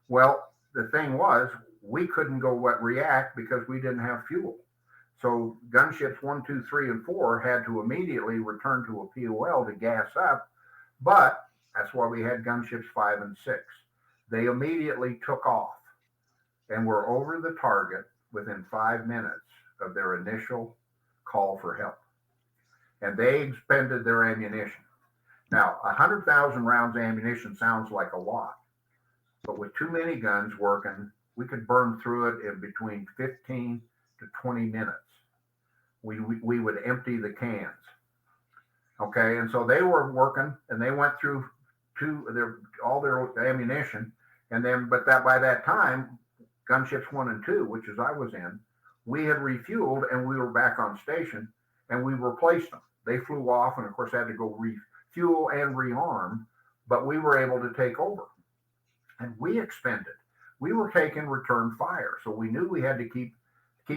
Well, the thing was, we couldn't go react because we didn't have fuel. So gunships 1, 2, 3, and 4 had to immediately return to a POL to gas up. But that's why we had gunships 5 and 6. They immediately took off and were over the target within 5 minutes of their initial call for help. And they expended their ammunition. Now, 100,000 rounds of ammunition sounds like a lot, but with too many guns working, we could burn through it in between 15 to 20 minutes. we would empty the cans. Okay, and so they were working, and they went through all their ammunition, and then by that time, gunships 1 and 2, which is I was in, we had refueled and we were back on station, and we replaced them. They flew off, and of course had to go refuel and rearm, but we were able to take over, and we expended. We were taking return fire, so we knew we had to keep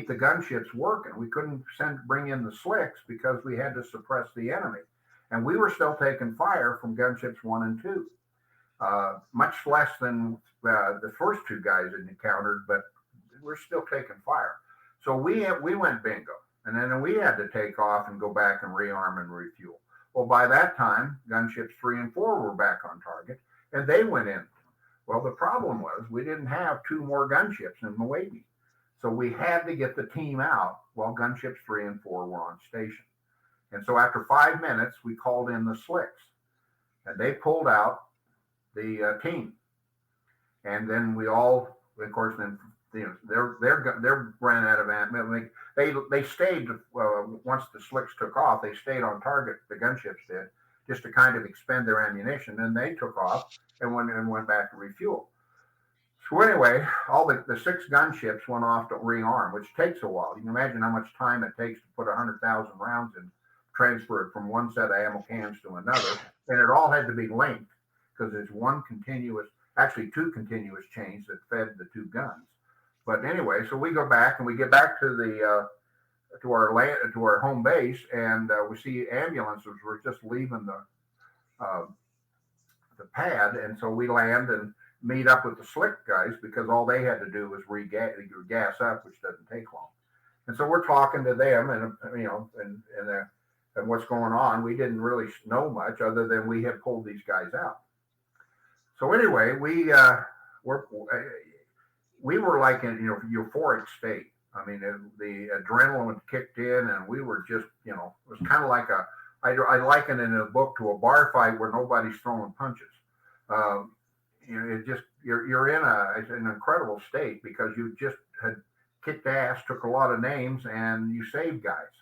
the gunships working. We couldn't bring in the slicks because we had to suppress the enemy. And we were still taking fire from gunships 1 and 2, much less than the first 2 guys had encountered, but we're still taking fire. So we went bingo, and then we had to take off and go back and rearm and refuel. Well, by that time, gunships 3 and 4 were back on target, and they went in. Well, the problem was we didn't have 2 more gunships in Milwaukee. So we had to get the team out while gunships 3 and 4 were on station. And so after 5 minutes, we called in the slicks, and they pulled out the team. And then we all, of course, then they're ran out of ammo. They stayed once the slicks took off. They stayed on target. The gunships did, just to kind of expend their ammunition. And they took off and went back to refuel. So anyway, all the 6 gunships went off to rearm, which takes a while. You can imagine how much time it takes to put 100,000 rounds in, transfer it from one set of ammo cans to another, and it all had to be linked because there's 2 continuous chains that fed the 2 guns. But anyway, so we go back and we get back to our home base, and we see ambulances were just leaving the pad, and so we land and meet up with the slick guys because all they had to do was gas up, which doesn't take long. And so we're talking to them, and and what's going on. We didn't really know much other than we had pulled these guys out. So anyway, we were like in euphoric state. I mean, the adrenaline kicked in, and we were just it was kind of like I liken it in a book to a bar fight where nobody's throwing punches. You're in an incredible state because you just had kicked ass, took a lot of names, and you saved guys.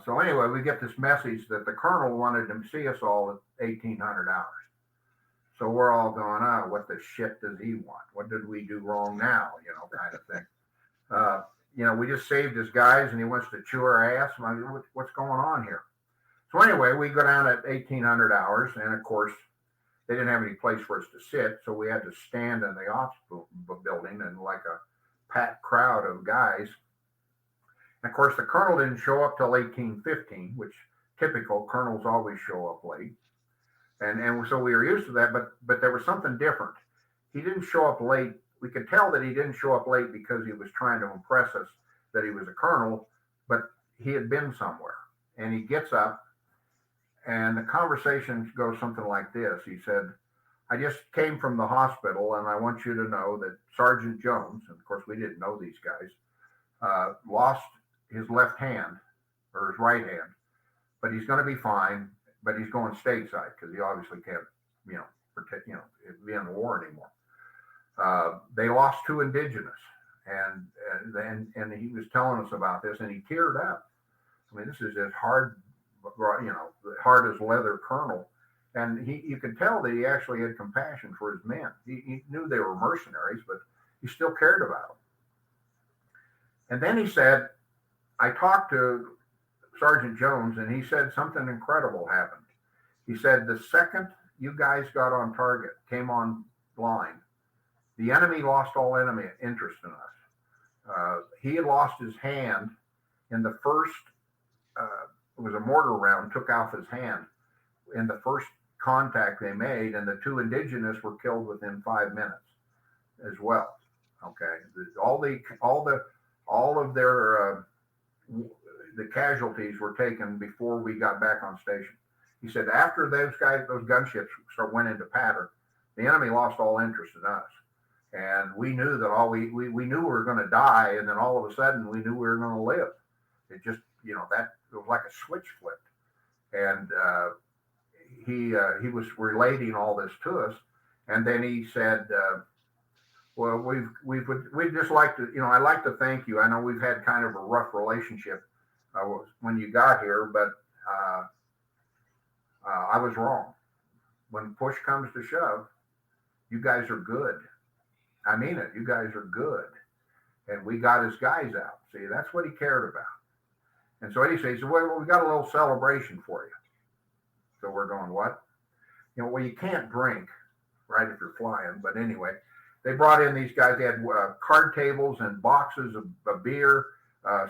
So anyway, we get this message that the colonel wanted to see us all at 1,800 hours. So we're all going, what the shit does he want? What did we do wrong now? Kind of thing. We just saved his guys and he wants to chew our ass. What's going on here? So anyway, we go down at 1,800 hours, and of course, they didn't have any place for us to sit, so we had to stand in the ops building and like a packed crowd of guys. And of course, the colonel didn't show up till 1815, which typical colonels always show up late. And so we were used to that, but there was something different. He didn't show up late. We could tell that he didn't show up late because he was trying to impress us that he was a colonel, but he had been somewhere. And he gets up, and the conversation goes something like this. He said, I just came from the hospital, and I want you to know that Sergeant Jones, and of course we didn't know these guys, lost his left hand, or his right hand, but he's going to be fine, but he's going stateside because he obviously can't, protect, be in the war anymore. They lost 2 indigenous, and he was telling us about this, and he teared up. I mean, this is as hard as leather colonel. And you could tell that he actually had compassion for his men. He knew they were mercenaries, but he still cared about them. And then he said, I talked to Sergeant Jones, and he said something incredible happened. He said, the second you guys got on target, came on line, the enemy lost all enemy interest in us. He had lost his hand in the first, it was a mortar round, took off his hand in the first contact they made, and the 2 indigenous were killed within 5 minutes as well. Okay, all of their the casualties were taken before we got back on station. He said after those gunships went into pattern, the enemy lost all interest in us, and we knew that we knew we were going to die, and then all of a sudden we knew we were going to live. It just that it was like a switch flipped, and he was relating all this to us, and then he said, Well, we'd just like to, I'd like to thank you. I know we've had kind of a rough relationship when you got here, but I was wrong. When push comes to shove, you guys are good. I mean it. You guys are good. And we got his guys out. See, that's what he cared about. And so he says, well, we got a little celebration for you. So we're going, what? Well, you can't drink, right, if you're flying. But anyway, they brought in these guys. They had card tables and boxes of beer,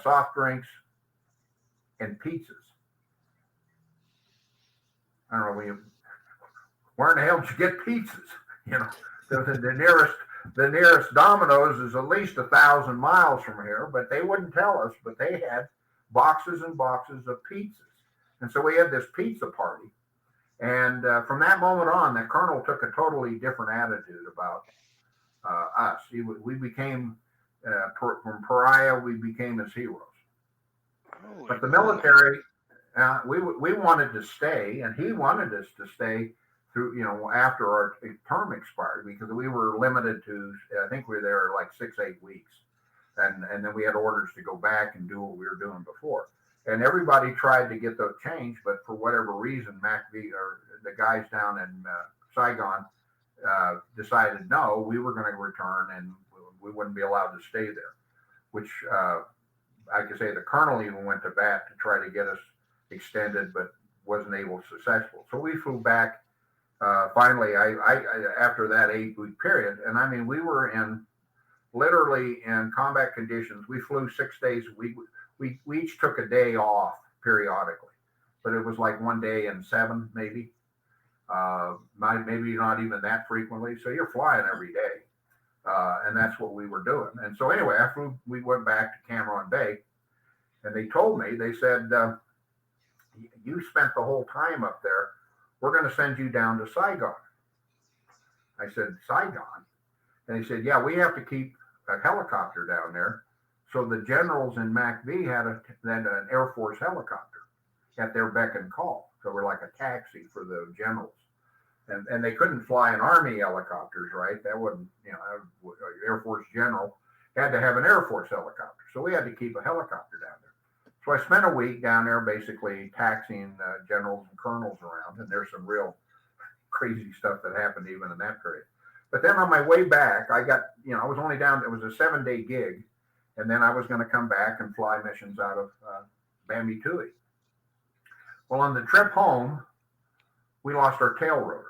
soft drinks, and pizzas. I don't know, where in the hell did you get pizzas? The nearest Domino's is at least 1,000 miles from here, but they wouldn't tell us. But they had boxes and boxes of pizzas, and so we had this pizza party. And from that moment on, the colonel took a totally different attitude about us. We became from pariah. We became his heroes. Holy But the crap. military, we wanted to stay, and he wanted us to stay through, after our term expired, because we were limited to, I think we were there like 6-8 weeks. And then we had orders to go back and do what we were doing before. And everybody tried to get those changed, but for whatever reason, MacV or the guys down in Saigon decided no, we were going to return and we wouldn't be allowed to stay there, which I could say the colonel even went to bat to try to get us extended, but wasn't able successful. So we flew back. Finally, I after that 8-week period, and I mean, we were literally in combat conditions. We flew 6 days a week. We each took a day off periodically, but it was like 1 day in 7, maybe not even that frequently. So you're flying every day, and that's what we were doing. And so anyway, after we went back to Cameron Bay, and they told me, they said, you spent the whole time up there. We're going to send you down to Saigon. I said, Saigon? And he said, yeah, we have to keep a helicopter down there. So the generals in MacV had an Air Force helicopter at their beck and call. So we're like a taxi for the generals. And they couldn't fly an Army helicopters, right? That wouldn't, Air Force general had to have an Air Force helicopter. So we had to keep a helicopter down there. So I spent a week down there basically taxiing generals and colonels around. And there's some real crazy stuff that happened even in that period. But then on my way back, I got, I was only down, it was a 7-day gig. And then I was going to come back and fly missions out of Bambi Tui. Well, on the trip home, we lost our tail rotor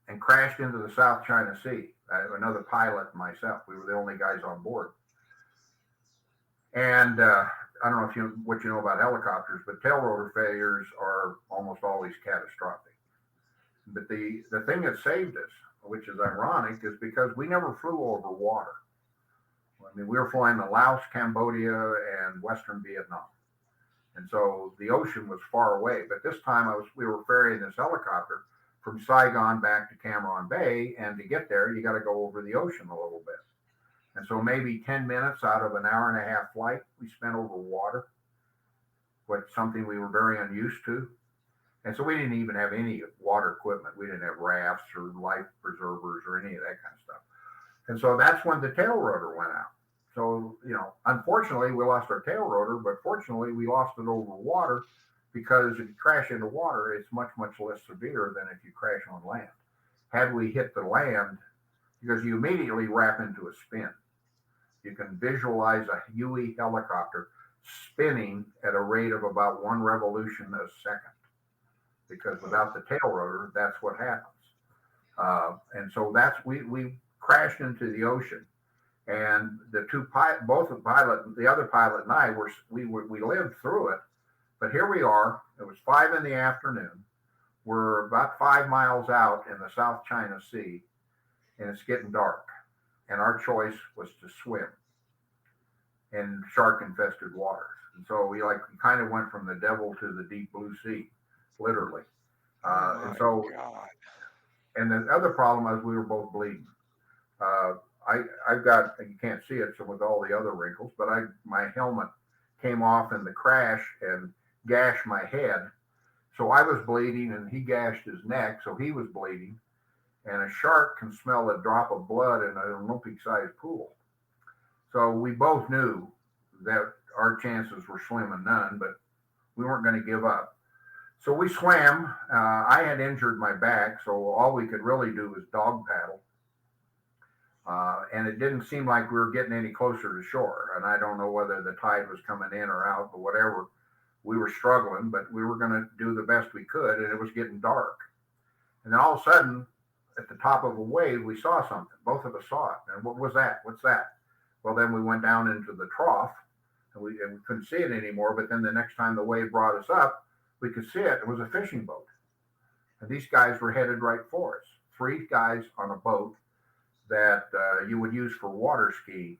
and crashed into the South China Sea. Another pilot and myself, we were the only guys on board. And I don't know what you know about helicopters, but tail rotor failures are almost always catastrophic. But the thing that saved us, which is ironic, is because we never flew over water. I mean, we were flying to Laos, Cambodia, and Western Vietnam. And so the ocean was far away. But this time we were ferrying this helicopter from Saigon back to Cameron Bay. And to get there, you got to go over the ocean a little bit. And so maybe 10 minutes out of an hour and a half flight, we spent over water, something we were very unused to. And so we didn't even have any water equipment. We didn't have rafts or life preservers or any of that kind of stuff. And so that's when the tail rotor went out. So, unfortunately, we lost our tail rotor, but fortunately, we lost it over water because if you crash into water, it's much, much less severe than if you crash on land. Had we hit the land, because you immediately wrap into a spin. You can visualize a Huey helicopter spinning at a rate of about 1 revolution a second. Because without the tail rotor, that's what happens. And so we crashed into the ocean, and the other pilot and I we lived through it. But here we are. It was 5 p.m. We're about 5 miles out in the South China Sea, and it's getting dark. And our choice was to swim in shark-infested waters. And so we kind of went from the devil to the deep blue sea. Literally. And so, God. And the other problem was we were both bleeding. I've got, you can't see it, so with all the other wrinkles, but my helmet came off in the crash and gashed my head. So I was bleeding and he gashed his neck. So he was bleeding. and a shark can smell a drop of blood in an Olympic-sized pool. So we both knew that our chances were slim and none, but we weren't going to give up. So we swam. I had injured my back, so all we could really do was dog paddle. And it didn't seem like we were getting any closer to shore. And I don't know whether the tide was coming in or out, but whatever, we were struggling, but we were going to do the best we could, and it was getting dark. And then all of a sudden, at the top of a wave, we saw something. Both of us saw it. And what was that? What's that? Well, then we went down into the trough, and we couldn't see it anymore. But then the next time the wave brought us up, we could see it. It was a fishing boat. And these guys were headed right for us. 3 guys on a boat that you would use for water skiing.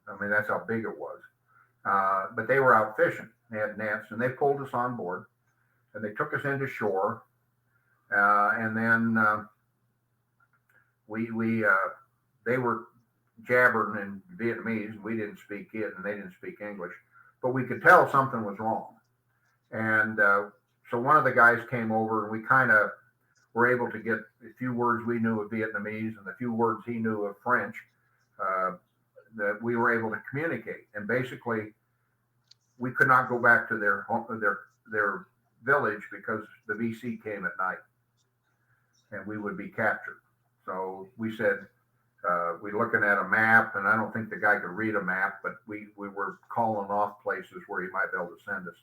I mean, that's how big it was. But they were out fishing. They had nets, and they pulled us on board, and they took us into shore. And then they were jabbering in Vietnamese, and we didn't speak it, and they didn't speak English. But we could tell something was wrong. And so one of the guys came over, and we kind of were able to get a few words we knew of Vietnamese and a few words he knew of French, that we were able to communicate. And basically, we could not go back to their village because the VC came at night, and we would be captured. So we said, we're looking at a map, and I don't think the guy could read a map, but we were calling off places where he might be able to send us.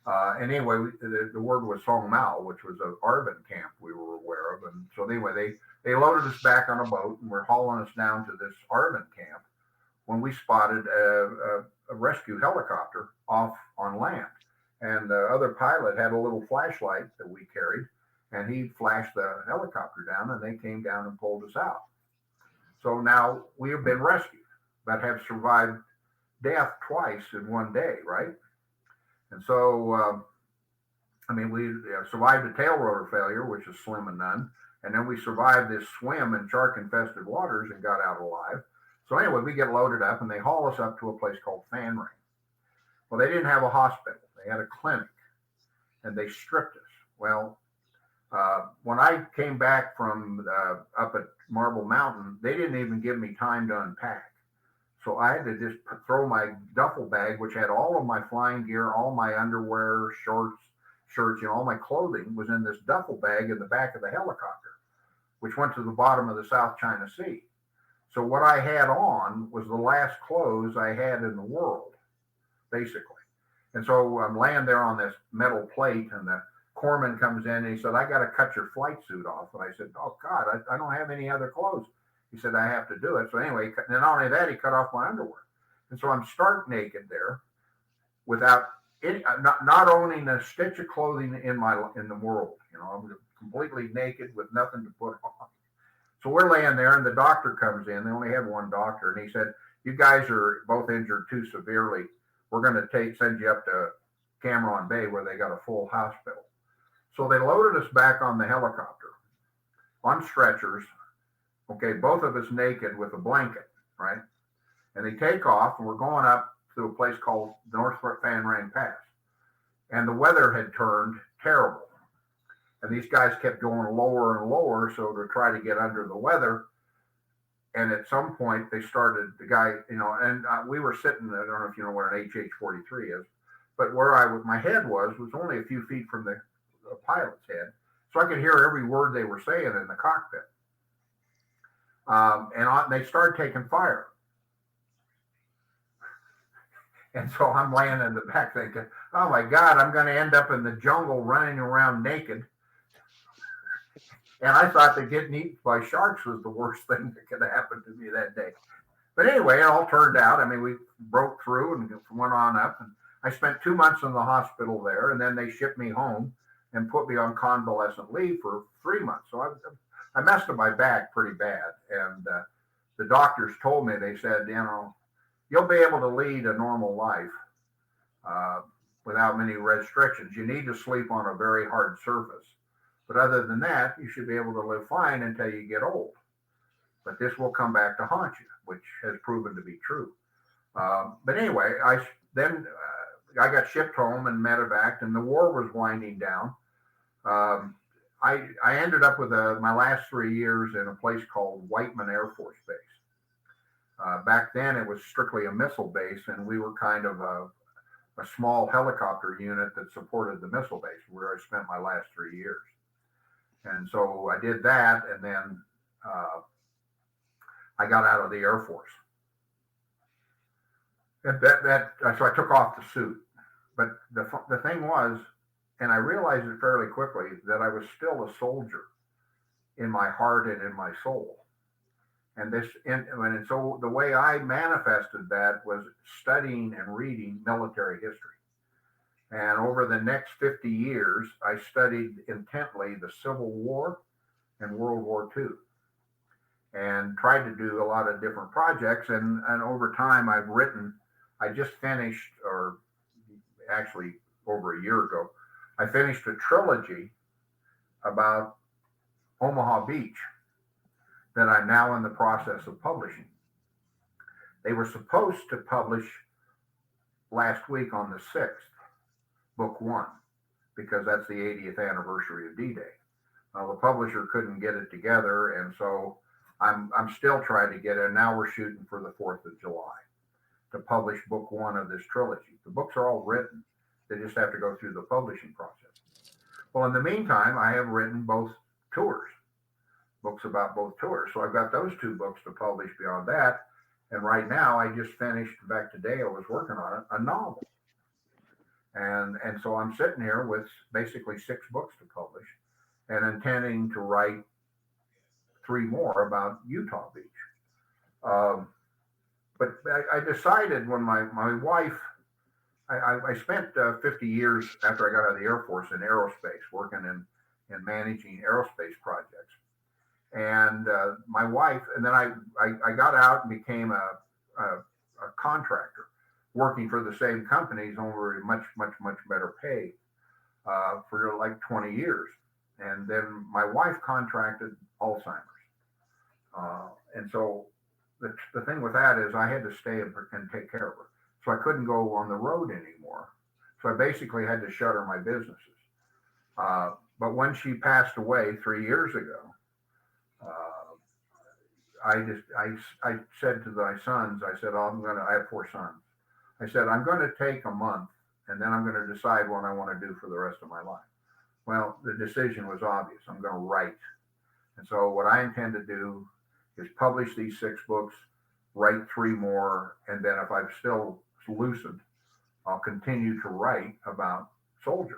And anyway, the word was Song Mao, which was an Arvin camp we were aware of. And so anyway, they loaded us back on a boat and were hauling us down to this Arvin camp when we spotted a rescue helicopter off on land. And the other pilot had a little flashlight that we carried, and he flashed the helicopter down, and they came down and pulled us out. So now we have been rescued, but have survived death twice in one day, right? And so, we survived a tail rotor failure, which is slim and none. And then we survived this swim in shark-infested waters and got out alive. So anyway, we get loaded up, and they haul us up to a place called Fan Ring. Well, they didn't have a hospital. They had a clinic, and they stripped us. Well, when I came back from up at Marble Mountain, they didn't even give me time to unpack. So I had to just throw my duffel bag, which had all of my flying gear, all my underwear, shirts, all my clothing was in this duffel bag in the back of the helicopter, which went to the bottom of the South China Sea. So what I had on was the last clothes I had in the world, basically. And so I'm laying there on this metal plate, and the corpsman comes in, and he said, "I got to cut your flight suit off." And I said, "Oh, God, I don't have any other clothes." He said, "I have to do it." So anyway, and not only that, he cut off my underwear. And so I'm stark naked there without any, not owning a stitch of clothing in the world. I'm completely naked with nothing to put on. So we're laying there, and the doctor comes in. They only had one doctor, and he said, "You guys are both injured too severely. We're going to send you up to Cameron Bay where they got a full hospital." So they loaded us back on the helicopter on stretchers. Okay, both of us naked with a blanket, right? And they take off, and we're going up to a place called North Fan Ring Pass. And the weather had turned terrible. And these guys kept going lower and lower, so to try to get under the weather. And at some point, they started, the guy, and we were sitting, I don't know if you know what an HH-43 is, but where my head was only a few feet from the pilot's head. So I could hear every word they were saying in the cockpit. And they started taking fire. And so I'm laying in the back thinking, "Oh my God, I'm going to end up in the jungle running around naked." And I thought that getting eaten by sharks was the worst thing that could happen to me that day. But anyway, it all turned out. We broke through and went on up. And I spent 2 months in the hospital there, and then they shipped me home and put me on convalescent leave for 3 months. So I messed up my back pretty bad. And the doctors told me, they said, "You'll be able to lead a normal life without many restrictions. You need to sleep on a very hard surface. But other than that, you should be able to live fine until you get old. But this will come back to haunt you," which has proven to be true. But anyway, I got shipped home and medevaced, and the war was winding down. I ended up with my last 3 years in a place called Whiteman Air Force Base. Back then, it was strictly a missile base, and we were kind of a small helicopter unit that supported the missile base, where I spent my last 3 years. And so I did that, and then I got out of the Air Force. And so I took off the suit. But the thing was, and I realized it fairly quickly, that I was still a soldier in my heart and in my soul. And so the way I manifested that was studying and reading military history. And over the next 50 years, I studied intently the Civil War and World War II, and tried to do a lot of different projects. And over time, I just finished, or actually over a year ago, I finished a trilogy about Omaha Beach that I'm now in the process of publishing. They were supposed to publish last week on the 6th, book 1, because that's the 80th anniversary of D-Day. Well, the publisher couldn't get it together, and so I'm still trying to get it. Now we're shooting for the 4th of July to publish book 1 of this trilogy. The books are all written. They just have to go through the publishing process. Well, in the meantime, I have written both tours, books about both tours. So I've got those 2 books to publish beyond that. And right now, I just finished, back today, I was working on it, a novel. And so I'm sitting here with basically 6 books to publish, and intending to write 3 more about Utah Beach. But I decided when my wife, I spent 50 years after I got out of the Air Force in aerospace, working in managing aerospace projects. And my wife, and then I got out and became a contractor, working for the same companies over much better pay for like 20 years. And then my wife contracted Alzheimer's. And so the thing with that is I had to stay and take care of her. So I couldn't go on the road anymore. So I basically had to shutter my businesses. But when she passed away 3 years ago, I said to my sons, I said, I have 4 sons. I said, I'm going to take a month, and then I'm going to decide what I want to do for the rest of my life. Well, the decision was obvious. I'm going to write. And so what I intend to do is publish these 6 books, write 3 more, and then if I'm still lucid, I'll continue to write about soldiers.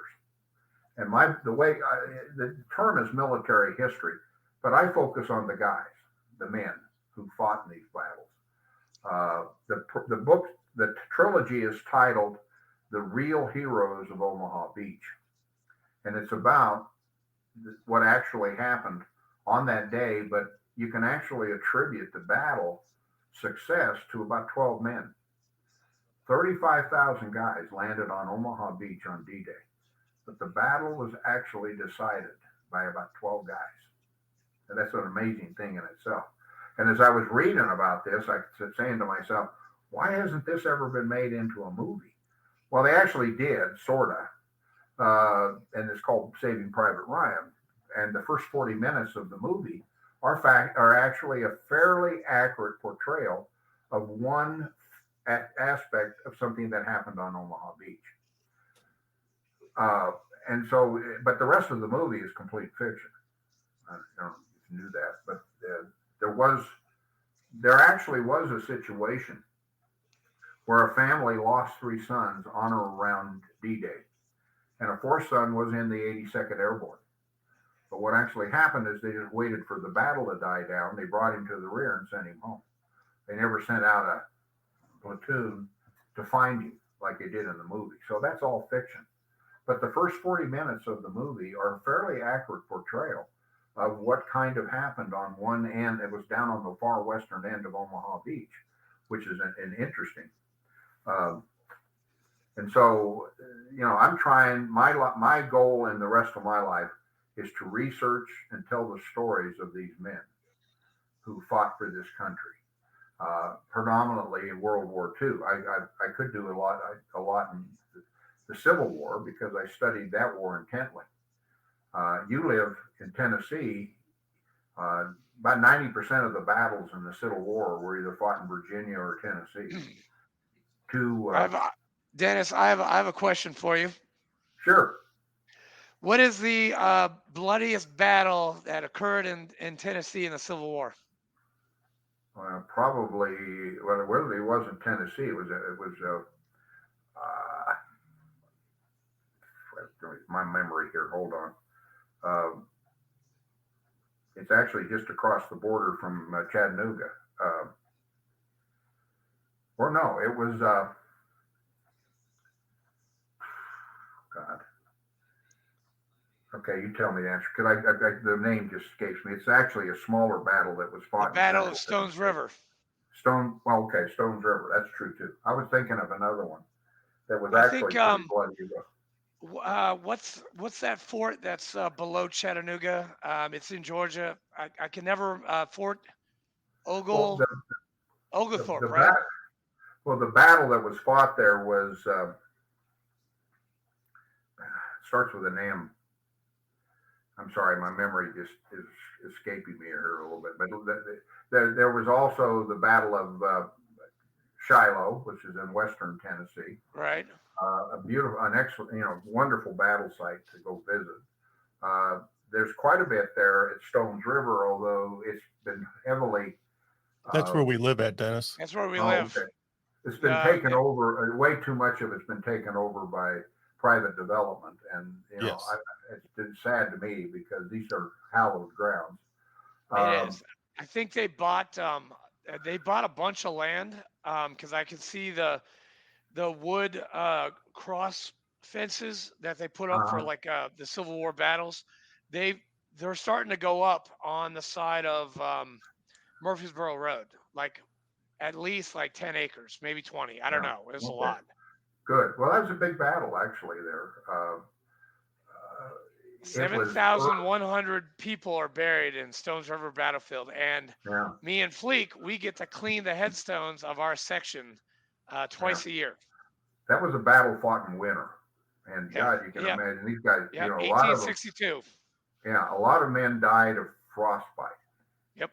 And the term is military history, but I focus on the guys, the men who fought in these battles. The trilogy is titled The Real Heroes of Omaha Beach. And it's about what actually happened on that day, but you can actually attribute the battle success to about 12 men. 35,000 guys landed on Omaha Beach on D-Day, but the battle was actually decided by about 12 guys. And that's an amazing thing in itself. And as I was reading about this, I was saying to myself, why hasn't this ever been made into a movie? Well, they actually did, sort of. And it's called Saving Private Ryan. And the first 40 minutes of the movie are actually a fairly accurate portrayal of one aspect of something that happened on Omaha Beach. And so, but the rest of the movie is complete fiction. I don't know if you knew that, but there actually was a situation where a family lost 3 sons on or around D-Day, and a 4th son was in the 82nd Airborne. But what actually happened is they just waited for the battle to die down. They brought him to the rear and sent him home. They never sent out a platoon to find him like they did in the movie. So that's all fiction. But the first 40 minutes of the movie are a fairly accurate portrayal of what kind of happened on one end. It was down on the far western end of Omaha Beach, which is an interesting. And so, I'm trying, my goal in the rest of my life is to research and tell the stories of these men who fought for this country, predominantly in World War II. I could do a lot in the Civil War because I studied that war intently. You live in Tennessee. About 90% of the battles in the Civil War were either fought in Virginia or Tennessee. Dennis, I have a question for you. Sure. What is the bloodiest battle that occurred in Tennessee in the Civil War? Probably. Well, it really wasn't Tennessee. It was my memory here. Hold on. It's actually just across the border from Chattanooga. Or no, it was. God. Okay, you tell me the answer. Because the name just escapes me. It's actually a smaller battle that was fought. The Battle of Stones River. Stones River. That's true too. I was thinking of another one that was pretty bloody. What's that fort that's below Chattanooga? It's in Georgia. I can never Fort Oglethorpe, right? The battle that was fought there was starts with an M. I'm sorry, my memory just is escaping me here a little bit. But there was also the Battle of Shiloh, which is in western Tennessee. Right. An excellent, wonderful battle site to go visit. There's quite a bit there at Stones River, although it's been heavily. That's where we live at, Dennis. That's where we live. Okay. It's been taken over. Way too much of it's been taken over by private development, and yes. It's been sad to me because these are hallowed grounds. It is. I think they bought a bunch of land because I could see the wood cross fences that they put up for like the Civil War battles. They're starting to go up on the side of Murfreesboro Road, like at least like 10 acres, maybe 20. I don't know. It was a lot. Good. Well, that was a big battle actually there. 7,100 people are buried in Stones River battlefield, and me and Fleek, we get to clean the headstones of our section twice a year. That was a battle fought in winter, and God, you can imagine these guys. 1862. A lot of men died of frostbite. Yep.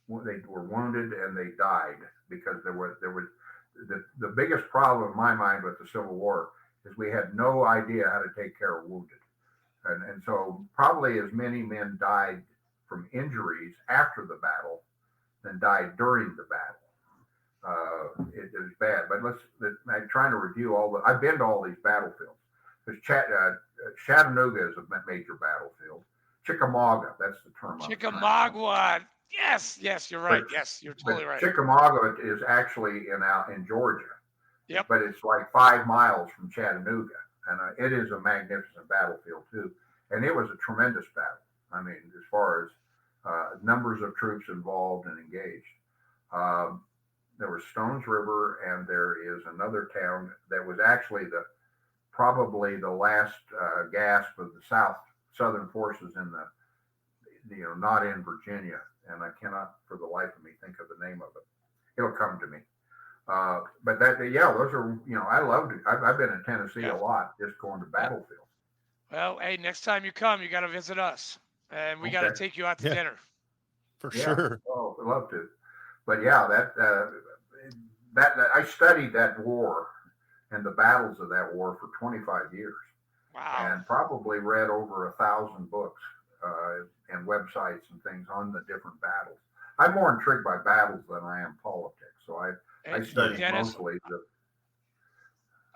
They were wounded and they died because there was the biggest problem in my mind with the Civil War is we had no idea how to take care of wounded. And so probably as many men died from injuries after the battle than died during the battle. It was bad. But I'm trying to review I've been to all these battlefields. There's Chattanooga is a major battlefield. Chickamauga, that's the term. Chickamauga. Yes, you're right. You're totally right. Chickamauga is actually in Georgia. Yep. But it's like 5 miles from Chattanooga. And it is a magnificent battlefield, too. And it was a tremendous battle. I mean, as far as numbers of troops involved and engaged. There was Stones River, and there is another town that was actually probably the last gasp of the Southern forces in not in Virginia. And I cannot, for the life of me, think of the name of it. It'll come to me. But those are, I loved it. I've been in Tennessee a lot, just going to battlefields. Well, hey, next time you come, you got to visit us, and we got to take you out to dinner. For sure. Oh, I'd love to. But that I studied that war and the battles of that war for 25 years. Wow. And probably read over 1,000 books and websites and things on the different battles. I'm more intrigued by battles than I am politics. So I studied mostly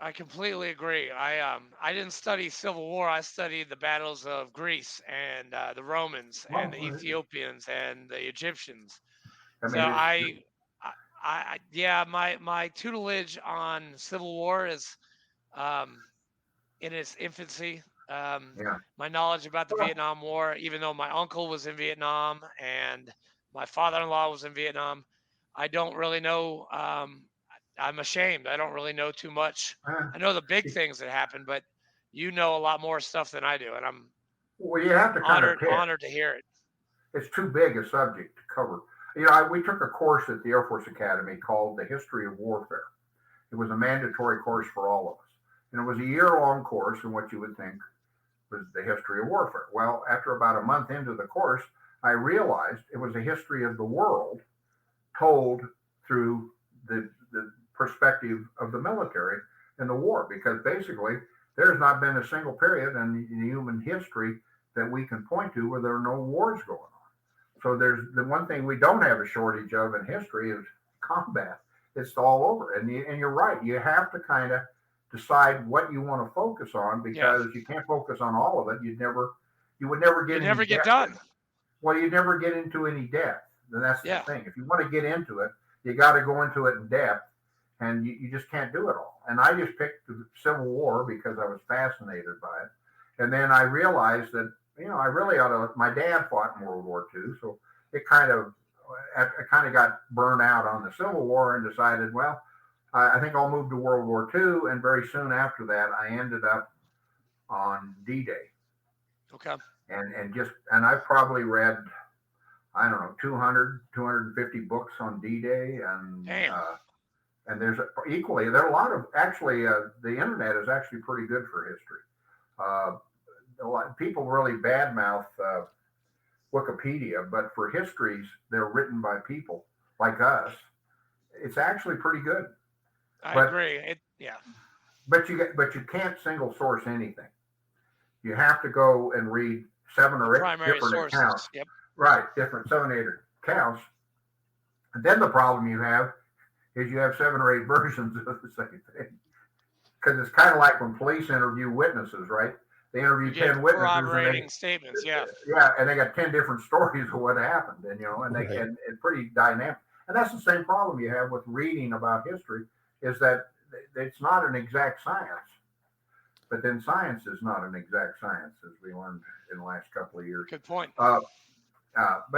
I completely agree. I didn't study Civil War. I studied the battles of Greece and the Romans and the Ethiopians and the Egyptians. My tutelage on Civil War is in its infancy. My knowledge about the Vietnam War, even though my uncle was in Vietnam and my father-in-law was in Vietnam, I don't really know. I'm ashamed. I don't really know too much. I know the big things that happened, but you know a lot more stuff than I do, and I'm you have to honored to hear it. It's too big a subject to cover. We took a course at the Air Force Academy called The History of Warfare. It was a mandatory course for all of us, and it was a year-long course in what you would think was the history of warfare. Well, after about a month into the course, I realized it was a history of the world told through the perspective of the military in the war, because basically there's not been a single period in human history that we can point to where there are no wars going on. So there's the one thing we don't have a shortage of in history is combat. It's all over. And you're right. You have to kind of decide what you want to focus on, because you can't focus on all of it. You would never get done. Well, you never get into any depth. And that's the thing. If you want to get into it, you got to go into it in depth, and you just can't do it all. And I just picked the Civil War because I was fascinated by it. And then I realized that, I really ought to, my dad fought in World War II. So I kind of got burned out on the Civil War and decided, well, I think I'll move to World War II. And very soon after that, I ended up on D-Day. Okay. And I've probably read, I don't know, 200, 250 books on D-Day. And there's there are a lot of, actually, the internet is actually pretty good for history. A lot of people really badmouth Wikipedia, but for histories, they're written by people like us. It's actually pretty good. I agree. But you can't single source anything. You have to go and read 7 or 8 different sources. accounts. Yep. Right, 7 or 8 accounts. And then the problem you have is you have 7 or 8 versions of the same thing. Because it's kind of like when police interview witnesses, right? They interview 10 witnesses. Corroborating statements, Yeah, and they got 10 different stories of what happened, and it's pretty dynamic. And that's the same problem you have with reading about history, is that it's not an exact science. But then science is not an exact science, as we learned in the last couple of years. Good point. But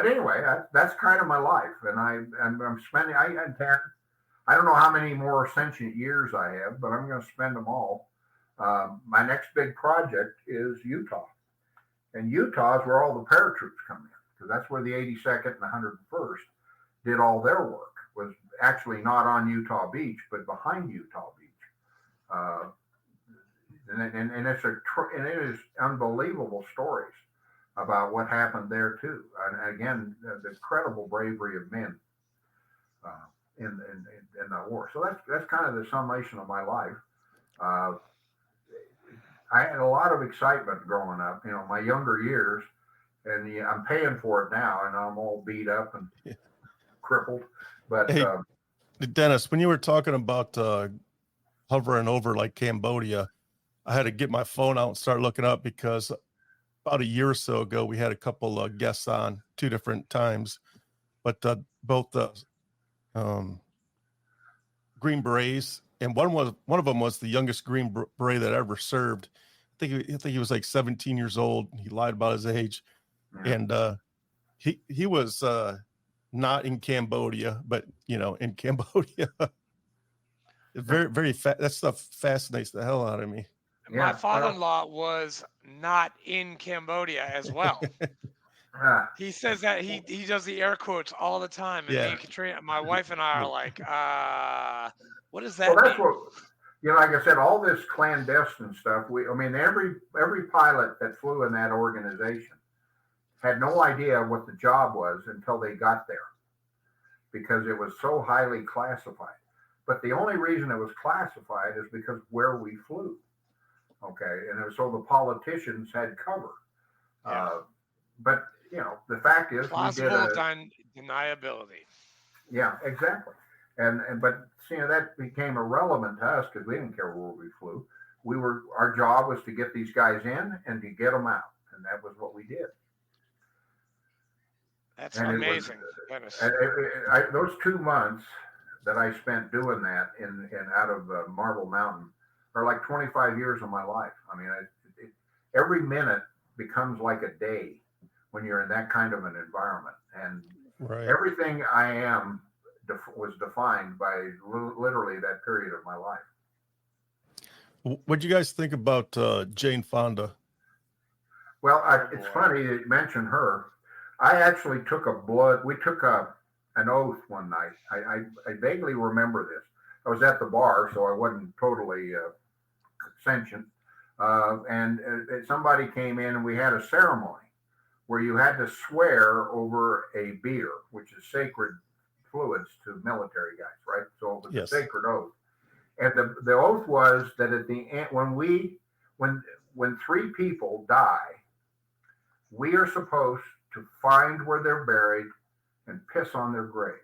anyway, that's kind of my life, and I'm spending. I don't know how many more sentient years I have, but I'm going to spend them all. My next big project is Utah, and Utah is where all the paratroops come in, because that's where the 82nd and the 101st did all their work. Was actually not on Utah Beach, but behind Utah Beach. And it is unbelievable stories about what happened there too. And again, the incredible bravery of men in the war. So that's kind of the summation of my life. I had a lot of excitement growing up, my younger years, and I'm paying for it now, and I'm all beat up and crippled. But hey, Dennis, when you were talking about hovering over like Cambodia, I had to get my phone out and start looking up, because about a year or so ago, we had a couple of guests on 2 different times, but both Green Berets, and one of them was the youngest Green Beret that ever served. I think he was like 17 years old. He lied about his age, and he was not in Cambodia, but in Cambodia. Very, very that stuff fascinates the hell out of me. My father-in-law was not in Cambodia as well. He says that he does the air quotes all the time, and me and Katrina, my wife and I are like, what does that mean? That's what, like I said, all this clandestine stuff. Every pilot that flew in that organization had no idea what the job was until they got there, because it was so highly classified. But the only reason it was classified is because where we flew. Okay, and so the politicians had cover. But the fact is, plausible deniability. Yeah, exactly. But that became irrelevant to us, because we didn't care where we flew. Our job was to get these guys in and to get them out, and that was what we did. That's amazing. Those 2 months that I spent doing that in out of Marble Mountain are like 25 years of my life. Every minute becomes like a day when you're in that kind of an environment, and everything I am was defined by literally that period of my life. What'd you guys think about Jane Fonda? Well, it's funny you mentioned her. I actually we took an oath one night. I vaguely remember this. I was at the bar, so I wasn't totally sentient. and somebody came in and we had a ceremony where you had to swear over a beer, which is sacred fluids to military guys, right? So it was Yes. a sacred oath. And the oath was that at the end, when three people die, we are supposed to find where they're buried and piss on their grave.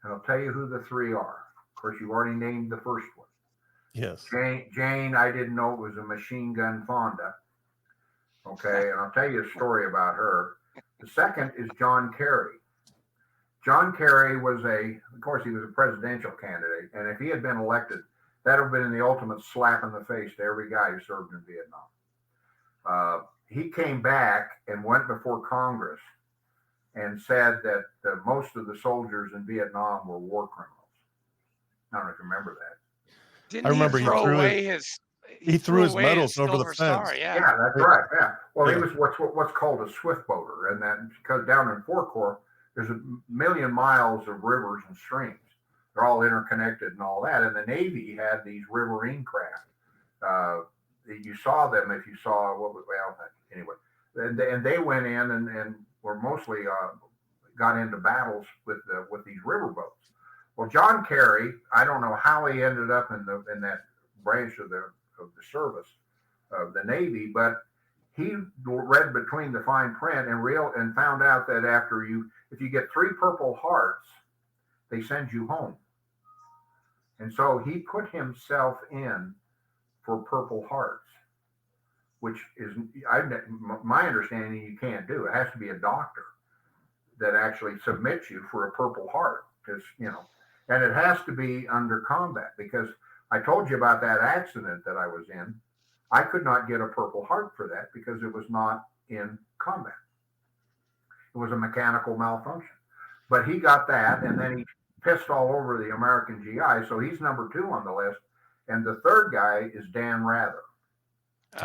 And I'll tell you who the three are. Of course, you already named the first one. Yes. Jane, I didn't know it was a machine gun Fonda. Okay, and I'll tell you a story about her. The second is John Kerry. John Kerry was of course, he was a presidential candidate. And if he had been elected, that would have been the ultimate slap in the face to every guy who served in Vietnam. He came back and went before Congress and said that most of the soldiers in Vietnam were war criminals. I don't know if you remember that. Didn't I remember he he throw threw away he threw his away medals over the silver fence. star? Yeah. Yeah, that's right. Yeah. Well, Yeah. he was what's called a swift boater, and that because down in Fort Corps, there's a million miles of rivers and streams. They're all interconnected and all that. And the Navy had these riverine craft. You saw them if you saw anyway. And they went in and were mostly got into battles with these river boats. Well, John Kerry, I don't know how he ended up in that branch of the service of the Navy, but he read between the fine print and found out that if you get 3 Purple Hearts, they send you home. And so he put himself in for Purple Hearts, which is my understanding you can't do. It has to be a doctor that actually submits you for a Purple Heart, because and it has to be under combat, because I told you about that accident that I was in. I could not get a Purple Heart for that because it was not in combat. It was a mechanical malfunction. But he got that, and then he pissed all over the American GI, so he's number 2 on the list. And the third guy is Dan Rather.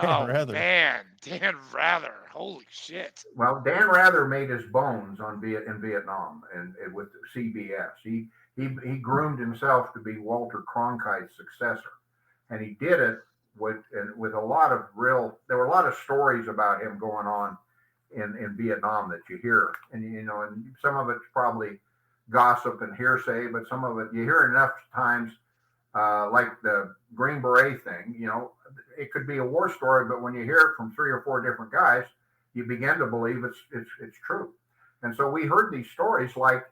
Oh, man. Dan Rather. Holy shit. Well, Dan Rather made his bones in Vietnam and with CBS. He groomed himself to be Walter Cronkite's successor. And he did it with a lot of there were a lot of stories about him going on in Vietnam that you hear. And, and some of it's probably gossip and hearsay, but some of it you hear enough times, like the Green Beret thing, it could be a war story, but when you hear it from 3 or 4 different guys, you begin to believe it's true. And so we heard these stories like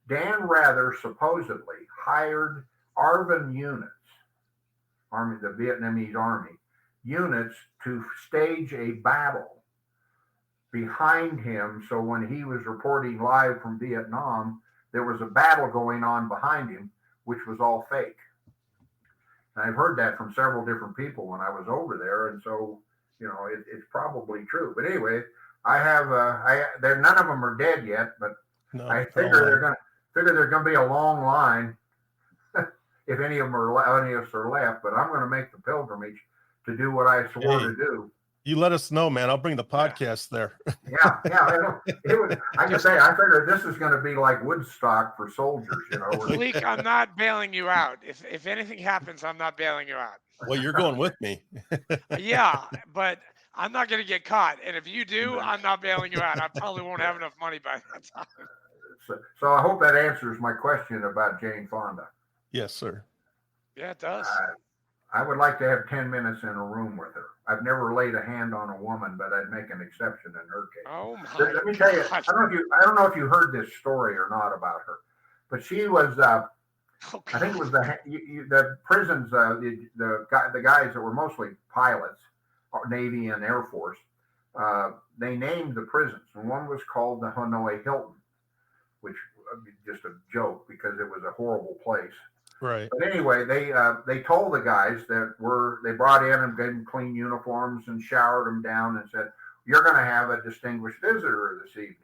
Dan Rather supposedly hired ARVN units, the Vietnamese army units, to stage a battle behind him. So when he was reporting live from Vietnam, there was a battle going on behind him, which was all fake. And I've heard that from several different people when I was over there. And so, it's probably true. But anyway, I have, none of them are dead yet, but No, I figure there's going to be a long line if any of us are left, but I'm going to make the pilgrimage to do what I swore to do. You let us know, man. I'll bring the podcast there. Yeah. I can say, I figured this is going to be like Woodstock for soldiers, Leak, I'm not bailing you out. If anything happens, I'm not bailing you out. Well, you're going with me. Yeah, but I'm not going to get caught. And if you do, I'm not bailing you out. I probably won't have enough money by that time. So I hope that answers my question about Jane Fonda. Yes, sir. Yeah, it does. I would like to have 10 minutes in a room with her. I've never laid a hand on a woman, but I'd make an exception in her case. Oh my! Let me tell you, I don't know if you heard this story or not about her, but she was. I think it was the prisons. The guys that were mostly pilots, Navy and Air Force. They named the prisons, and one was called the Hanoi Hilton, which was just a joke because it was a horrible place. Right. But anyway, they told the guys they brought in and gave them clean uniforms and showered them down and said, "You're going to have a distinguished visitor this evening."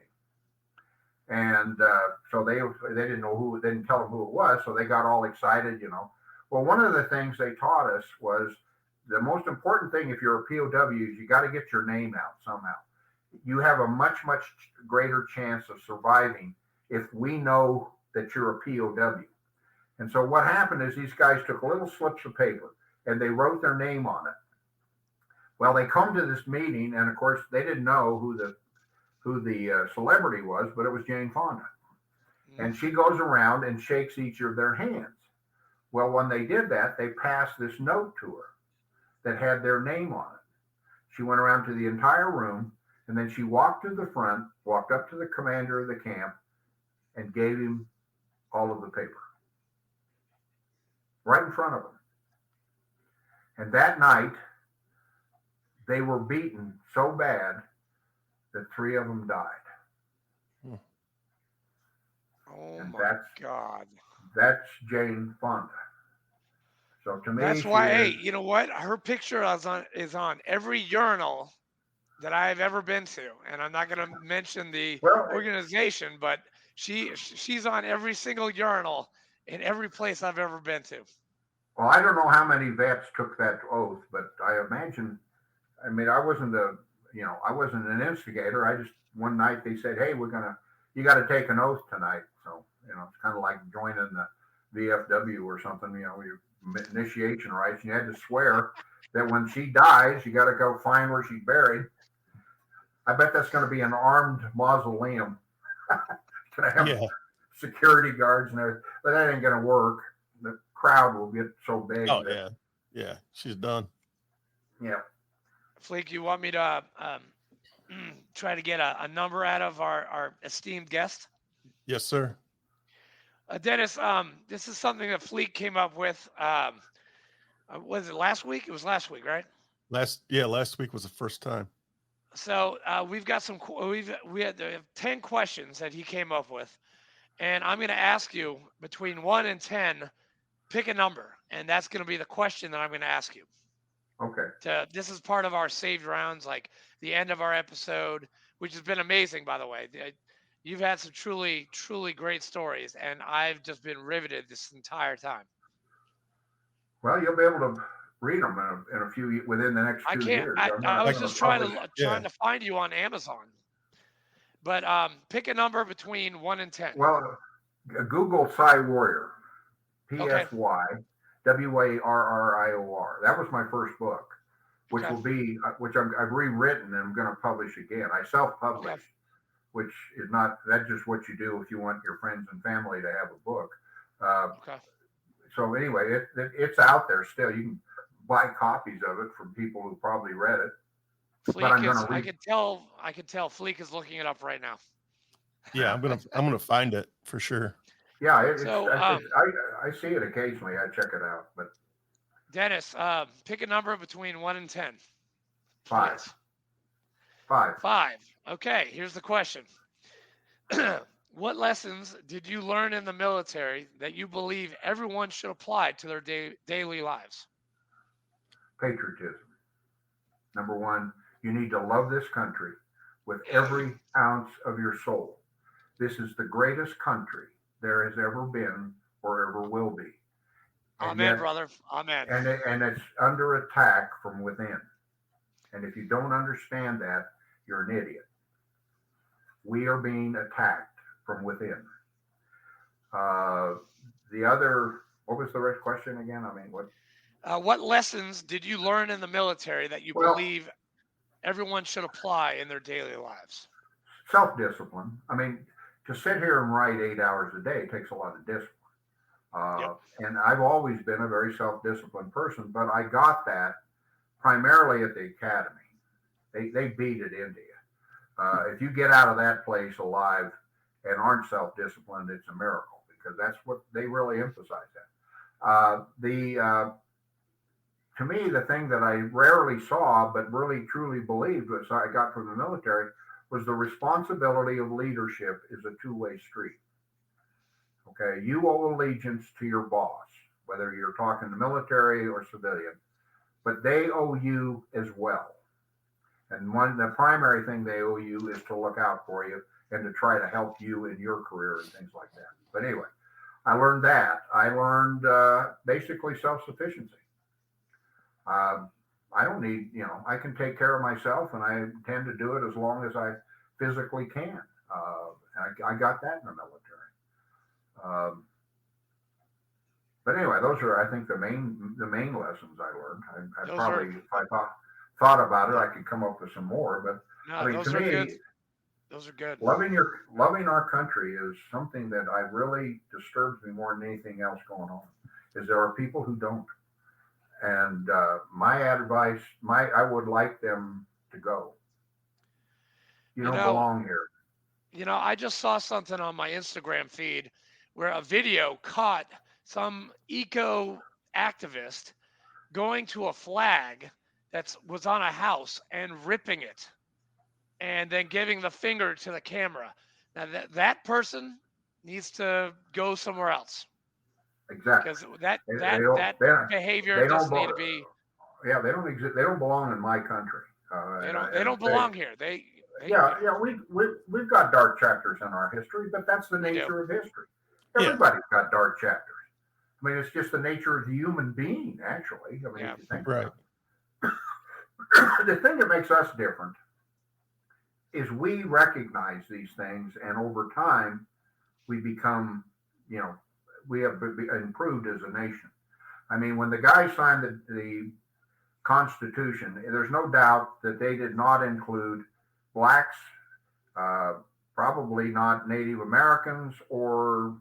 And so they didn't know they didn't tell them who it was, so they got all excited, Well, one of the things they taught us was the most important thing if you're a POW is you got to get your name out somehow. You have a much, much greater chance of surviving if we know that you're a POW. And so what happened is these guys took little slips of paper and they wrote their name on it. Well, they come to this meeting, and of course, they didn't know who the celebrity was, but it was Jane Fonda. And she goes around and shakes each of their hands. Well, when they did that, they passed this note to her that had their name on it. She went around to the entire room, and then she walked to the front, walked up to the commander of the camp, and gave him all of the paper right in front of him. And that night, they were beaten so bad that 3 of them died. Oh and my God. That's Jane Fonda. So to me, That's why, hey, you know what? Her picture is on every urinal that I've ever been to. And I'm not going to mention the organization, but she's on every single urinal in every place I've ever been to. Well, I don't know how many vets took that oath, but I imagine, I mean, I wasn't an instigator. I just, one night they said, hey, you got to take an oath tonight. So, it's kind of like joining the VFW or something, your initiation rites. You had to swear that when she dies, you got to go find where she's buried. I bet that's going to be an armed mausoleum. Going to have security guards and everything, but that ain't going to work. The crowd will get so big. Oh, yeah. She's done. Yeah. Fleek, you want me to try to get a number out of our esteemed guest? Yes, sir. Dennis, this is something that Fleek came up with. Was it last week? It was last week, right? Last week was the first time. So we've got we had 10 questions that he came up with, and I'm going to ask you between 1 and 10, pick a number, and that's going to be the question that I'm going to ask you. Okay. This is part of our saved rounds, like the end of our episode, which has been amazing, by the way. You've had some truly, truly great stories, and I've just been riveted this entire time. Well, you'll be able to read them in a few within the next 2 years. I was just trying to find you on Amazon. But pick a number between 1 and 10. Well, Google Psy Warrior, PSY WARRIOR. That was my first book, which will be I've rewritten and I'm going to publish again. I self-published, which is not, that's just what you do if you want your friends and family to have a book. So anyway, it's out there still. You can buy copies of it from people who probably read it. I could tell Fleek is looking it up right now. Yeah, I'm gonna find it for sure. Yeah, I see it occasionally. I check it out. But Dennis, pick a number between 1 and 10. 5. 5. Okay, here's the question. What lessons did you learn in the military that you believe everyone should apply to their daily lives? Patriotism. Number 1, you need to love this country with every ounce of your soul. This is the greatest country there has ever been or ever will be. And Amen, brother. Amen. And it's under attack from within. And if you don't understand that, you're an idiot. We are being attacked from within. What was the rest question again? I mean, what lessons did you learn in the military that you believe everyone should apply in their daily lives? Self-discipline. I mean, to sit here and write 8 hours a day takes a lot of discipline. And I've always been a very self-disciplined person, but I got that primarily at the academy. They beat it into you. If you get out of that place alive and aren't self-disciplined, it's a miracle, because that's what they really emphasize that. To me, the thing that I rarely saw, but really truly believed, which I got from the military, was the responsibility of leadership is a two-way street. Okay, you owe allegiance to your boss, whether you're talking the military or civilian, but they owe you as well. And the primary thing they owe you is to look out for you and to try to help you in your career and things like that. But anyway, I learned that. I learned basically self-sufficiency. I don't need, I can take care of myself, and I intend to do it as long as I physically can. I got that in the military. But anyway, those are, I think, the main lessons I learned. I probably, if thought about it, I could come up with some more. But No, I mean, those to are me, good. Those are good. loving our country is something that I really disturbs me more than anything else going on. Is there are people who don't, and my advice, I would like them to go. You You don't know, belong here. I just saw something on my Instagram feed where a video caught some eco activist going to a flag that was on a house and ripping it and then giving the finger to the camera. Now that person needs to go somewhere else Exactly. because that They, that they don't. that behavior They don't. doesn't need to be. Yeah, they don't exist. They don't belong in my country. They don't belong here. They Yeah. We've got dark chapters in our history, but that's the we do. nature of history. Yeah. Everybody's got dark chapters. I mean, it's just the nature of the human being, actually. I mean, Yeah. if you think Right. about it. The thing that makes us different is we recognize these things, and over time, we become, we have improved as a nation. I mean, when the guy signed the Constitution, there's no doubt that they did not include blacks, probably not Native Americans or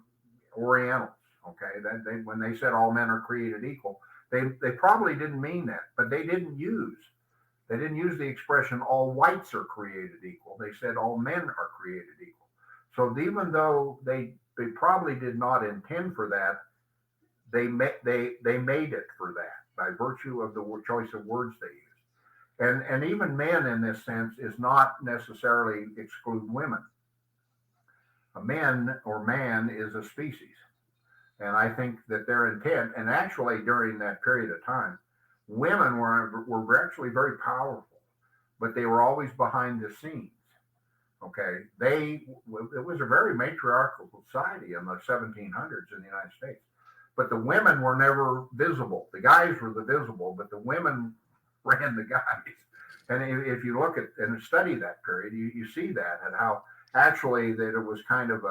Orientals. Okay, when they said all men are created equal, they probably didn't mean that, but they didn't use the expression all whites are created equal. They said all men are created equal. So even though they probably did not intend for that, they made it for that by virtue of the choice of words they use. And even men in this sense is not necessarily exclude women. A men or man is a species. And I think that their intent, and actually during that period of time, women were actually very powerful, but they were always behind the scenes. Okay, it was a very matriarchal society in the 1700s in the United States, but the women were never visible. The guys were the visible, but the women ran the guys. And if you look at and study that period, you see that and how actually that it was kind of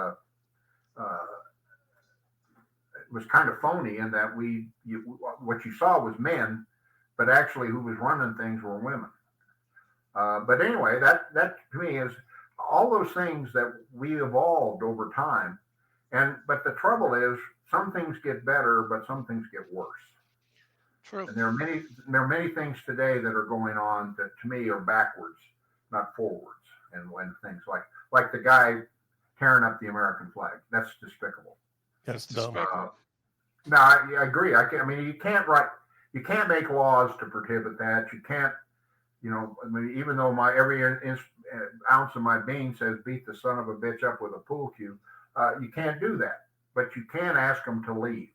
phony in that what you saw was men, but actually who was running things were women. But anyway, that to me is all those things that we evolved over time. But the trouble is some things get better, but some things get worse. True. And there are many things today that are going on that to me are backwards, not forwards. And when things like the guy tearing up the American flag, that's despicable. That's dumb. No, I agree. You can't make laws to prohibit that. You can't, even though every ounce of my being says beat the son of a bitch up with a pool cue, you can't do that. But you can ask them to leave.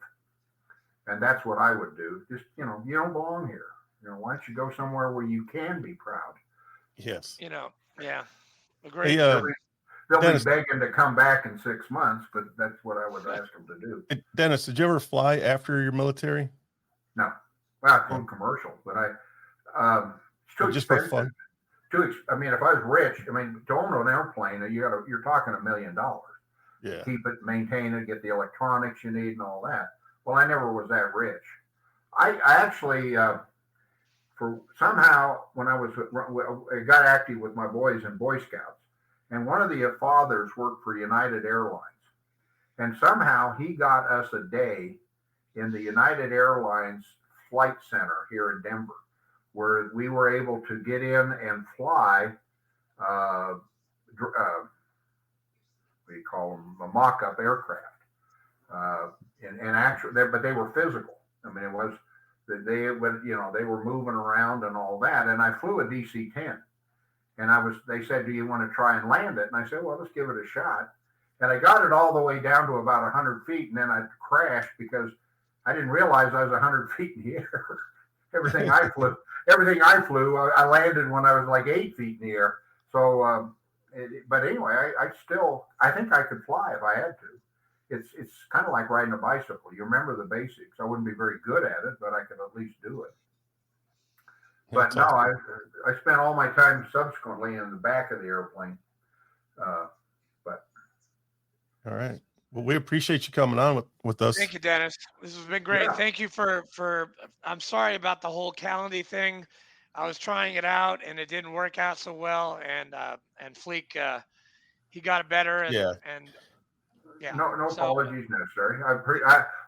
And that's what I would do. Just, you don't belong here. Why don't you go somewhere where you can be proud? Yes. Yeah. Agree. They'll Dennis, be begging to come back in 6 months, but that's what I would ask them to do. Dennis, did you ever fly after your military? No. Well, I flew commercial, but it's too just expensive. for fun? If I was rich, to own an airplane, you're talking $1 million. Yeah. Keep it, maintain it, get the electronics you need and all that. Well, I never was that rich. I actually, for somehow when I got active with my boys in Boy Scouts, and one of the fathers worked for United Airlines, and somehow he got us a day in the United Airlines flight center here in Denver, where we were able to get in and fly, what do you call them, a mock-up aircraft. And actually, but they were physical. It was that they were moving around and all that. And I flew a DC-10, and they said, "Do you want to try and land it?" And I said, "Well, let's give it a shot." And I got it all the way down to about 100 feet, and then I crashed because I didn't realize I was 100 feet in the air. Everything I flew, I landed when I was like 8 feet in the air. So, but anyway, I think I could fly if I had to. It's kind of like riding a bicycle. You remember the basics. I wouldn't be very good at it, but I could at least do it. But no, I spent all my time subsequently in the back of the airplane. But all right. Well, we appreciate you coming on with us. Thank you, Dennis. This has been great. Yeah. Thank you for I'm sorry about the whole Calendly thing. I was trying it out and it didn't work out so well. And Fleek, he got it better. Yeah. And yeah. No So, apologies necessary.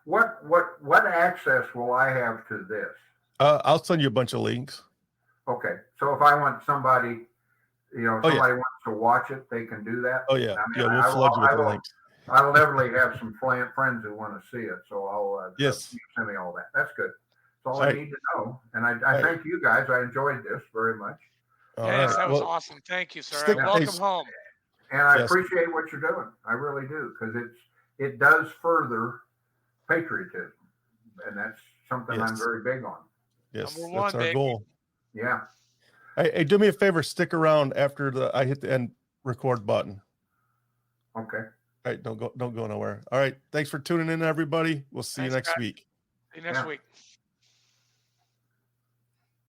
What access will I have to this? I'll send you a bunch of links. Okay, so if I want somebody, somebody yeah. wants to watch it, they can do that. Oh yeah, I mean, we'll flood you with the links. I'll definitely have some friends who want to see it, so I'll Yes. you send me all that. That's good. That's all I Right. need to know, and I thank you guys. I enjoyed this very much, All Dennis, right. that was Well, awesome. Thank you, sir. stick- Welcome hey, home. and I Yes. appreciate what you're doing. I really do, because it does further patriotism, and that's something I'm Yes. very big on. Yes, Number one, that's our baby. goal. Yeah. Hey, do me a favor, stick around after I hit the end record button. Okay. All right, don't go nowhere. All right, thanks for tuning in, everybody. We'll see you Thanks, next guys. week. See you next Yeah. week.